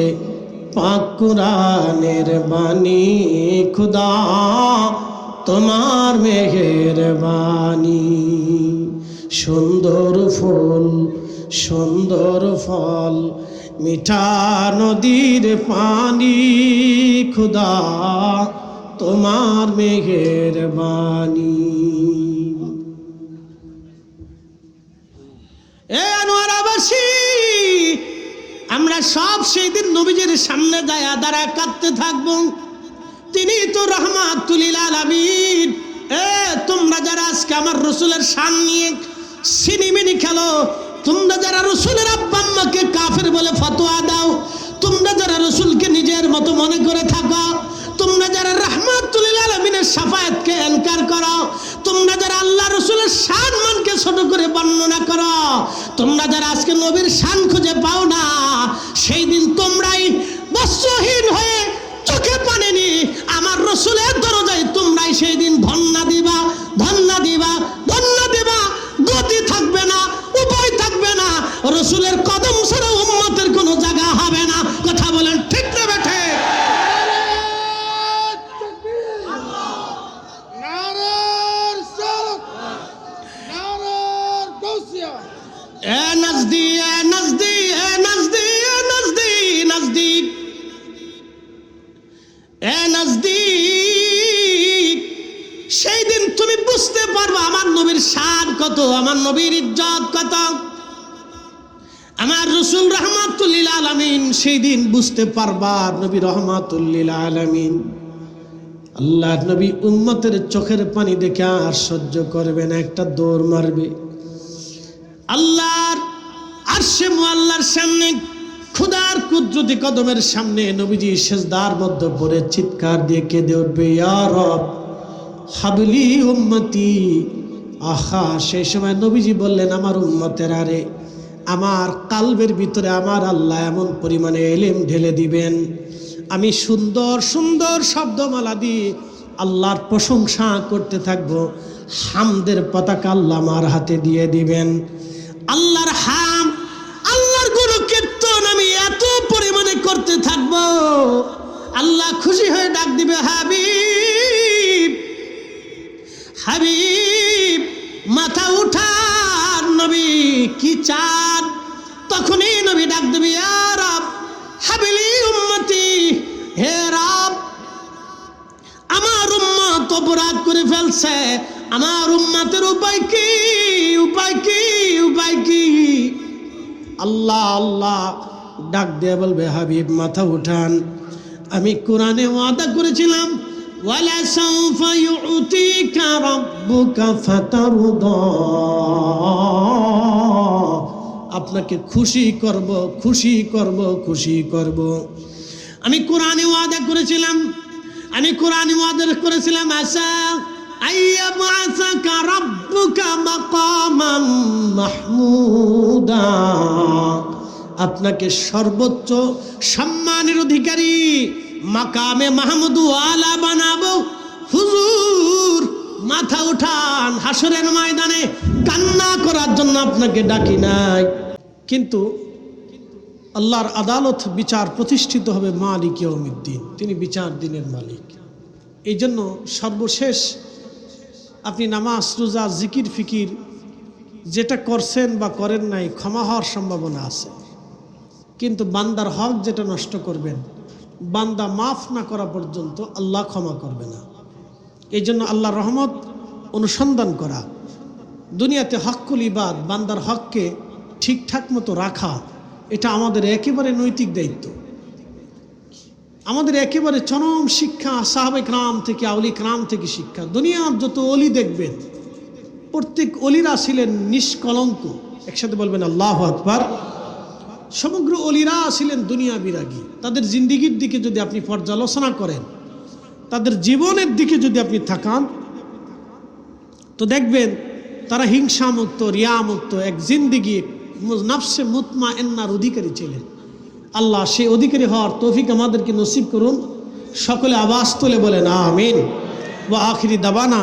পাক কুরআনের বাণী খুদা তোমার মেহেরবানি। সুন্দর ফুল সুন্দর ফল মিঠা নদীর পানি খুদা তোমার মেহেরবানি। এ আনোয়ারাবাসী, আমরা সব সেই দিন নবীজির সামনে দাঁড়া কাঁদতে থাকবো। তিনি তো রাহমাতুল লিল আলামিন। তোমরা যারা আজকে আমার রসুলের শান নিয়ে সিনিমিনি খেলো, তোমরা যারা রসুলের আব্বা আম্মাকে কাফের বলে ফতোয়া দাও, তোমরা যারা রসুলকে নিজের মতো মনে করে থাকো, তোমরা যারা রাহমাতুল লিল আলামিনের শাফায়াতকে ইনকার করো, তোমরা যারা আল্লাহ রসুলের শান মানকে ছোট করে বর্ণনা করো, তোমরা যারা আজকে নবীর শান খুঁজে পাও না, সেই দিন তোমরাই বস্ত্রহীন হয়ে চোখে পানি নি আমার রসুলের দরজায় তোমরাই সেই দিন ধন্না দিবা, ধন্না দিবা, ধন্না দিবা। গতি থাকবে না, উপায় থাকবে না, রসুলের কদম ছাড়া উম্মতের কোনো জায়গা হবে না। কথা বলেন ঠিক না বেঠে? এ নজদি, এ নজদি, এ নজদি, এ নজদি, নজদিক, এ নজদিক। সেই দিন তুমি বুঝতে পারবা আমার নবীর শান কত, আমার নবীর ইজ্জত কত। আমার রসুল রাহমাতুল লিল আলামিন সেই দিন বুঝতে পারবা নবী রাহমাতুল লিল আলামিন। আল্লাহর নবী উম্মতের চোখের পানি দেখে আর সহ্য করবে না, একটা দৌড় মারবে আল্লাহর আরশে মুআল্লার সামনে, খুদার কুদরতি কদমের সামনে। নবীজি সিজদার মধ্যে পড়ে চিৎকার দিয়ে কেঁদে উঠবে, ইয়া রব হাবলি উম্মতি। আহা, সেই সময় নবীজি বললেন, আমার উম্মতের আরে আমার কালবের ভিতরে আমার আল্লাহ এমন পরিমাণে ইলম ঢেলে দিবেন, আমি সুন্দর সুন্দর শব্দমালা দিয়ে আল্লাহর প্রশংসা করতে থাকবো। হামদের পতাকা আল্লাহ আমার হাতে দিয়ে দিবেন। আল্লাহর হাম, আল্লাহর গুণকীর্তন আমি এত পরিমাণে করতে থাকবো, আল্লাহ খুশি হয়ে ডাক দিবে, হাবিব, হাবিব মাথা উঠান নবী, কি চান? তখনই নবী ডাক দিবে, ইয়া রব হাবিলি উম্মতি, হে রব আমার উম্মত অপরাধ করে ফেলছে, আমার উম্মতের উপায় কি, উপায় কি, উপায় কি? আল্লাহ আল্লাহ ডাক দিয়ে বলবে, হাবিব মাথা উঠান, আমি কোরআনে ওয়াদা করেছিলাম, ওয়ালা সাউফা ইউতিকা রাব্বুকা ফাতারদা, আপনাকে খুশি করব, খুশি করব, খুশি করব। আমি কোরআনে ওয়াদা করেছিলাম, আমি কোরআনে ওয়াদা করেছিলাম, আসা আইয়াবআসাকা রাব্বুকা মাকামান মাহমুদা, আপনাকে সর্বোচ্চ সম্মানের অধিকারী মাকামে মাহমুদ ওয়ালা বানাবো। হুজুর মাথা উঠান, হাসরের ময়দানে কান্না করার জন্য আপনাকে ডাকি নাই। কিন্তু আল্লাহর আদালত বিচার প্রতিষ্ঠিত হবে মালিক ইয়াউমিদ্দিন, তিনি বিচার দিনের মালিক। এই জন্য সর্বশেষ আপনি নামাজ, রোজা, জিকির, ফিকির যেটা করছেন বা করেন নাই, ক্ষমা হওয়ার সম্ভাবনা আছে। কিন্তু বান্দার হক যেটা নষ্ট করবেন, বান্দা মাফ না করা পর্যন্ত আল্লাহ ক্ষমা করবে না। এই জন্য আল্লাহর রহমত অনুসন্ধান করা, দুনিয়াতে হক্কুল ইবাদ, বান্দার হককে ঠিকঠাক মতো রাখা, এটা আমাদের একেবারে নৈতিক দায়িত্ব। আমাদের একেবারে চরম শিক্ষা সাহাবে کرام থেকে, আউলি کرام থেকে শিক্ষা। দুনিয়ার যত অলি দেখবেন, প্রত্যেক অলিরা ছিলেন নিষ্কলঙ্ক। একসাথে বলবেন আল্লাহু আকবার। সমগ্র অলিরা ছিলেন দুনিয়া বিরাগী। তাদের জিন্দিগির দিকে যদি আপনি পর্যালোচনা করেন, তাদের জীবনের দিকে যদি আপনি তাকান, তো দেখবেন তারা হিংসামুক্ত, রিয়ামুক্ত এক জিন্দিগি, নফসে মুতমাইন্নার অধিকারী ছিলেন। আল্লাহ সেই অধিকারী হওয়ার তৌফিক আমাদেরকে নসিব করুন। সকলে আওয়াজ তুলে বলেন আমিন। ওয়া আখিরি দাওয়ানা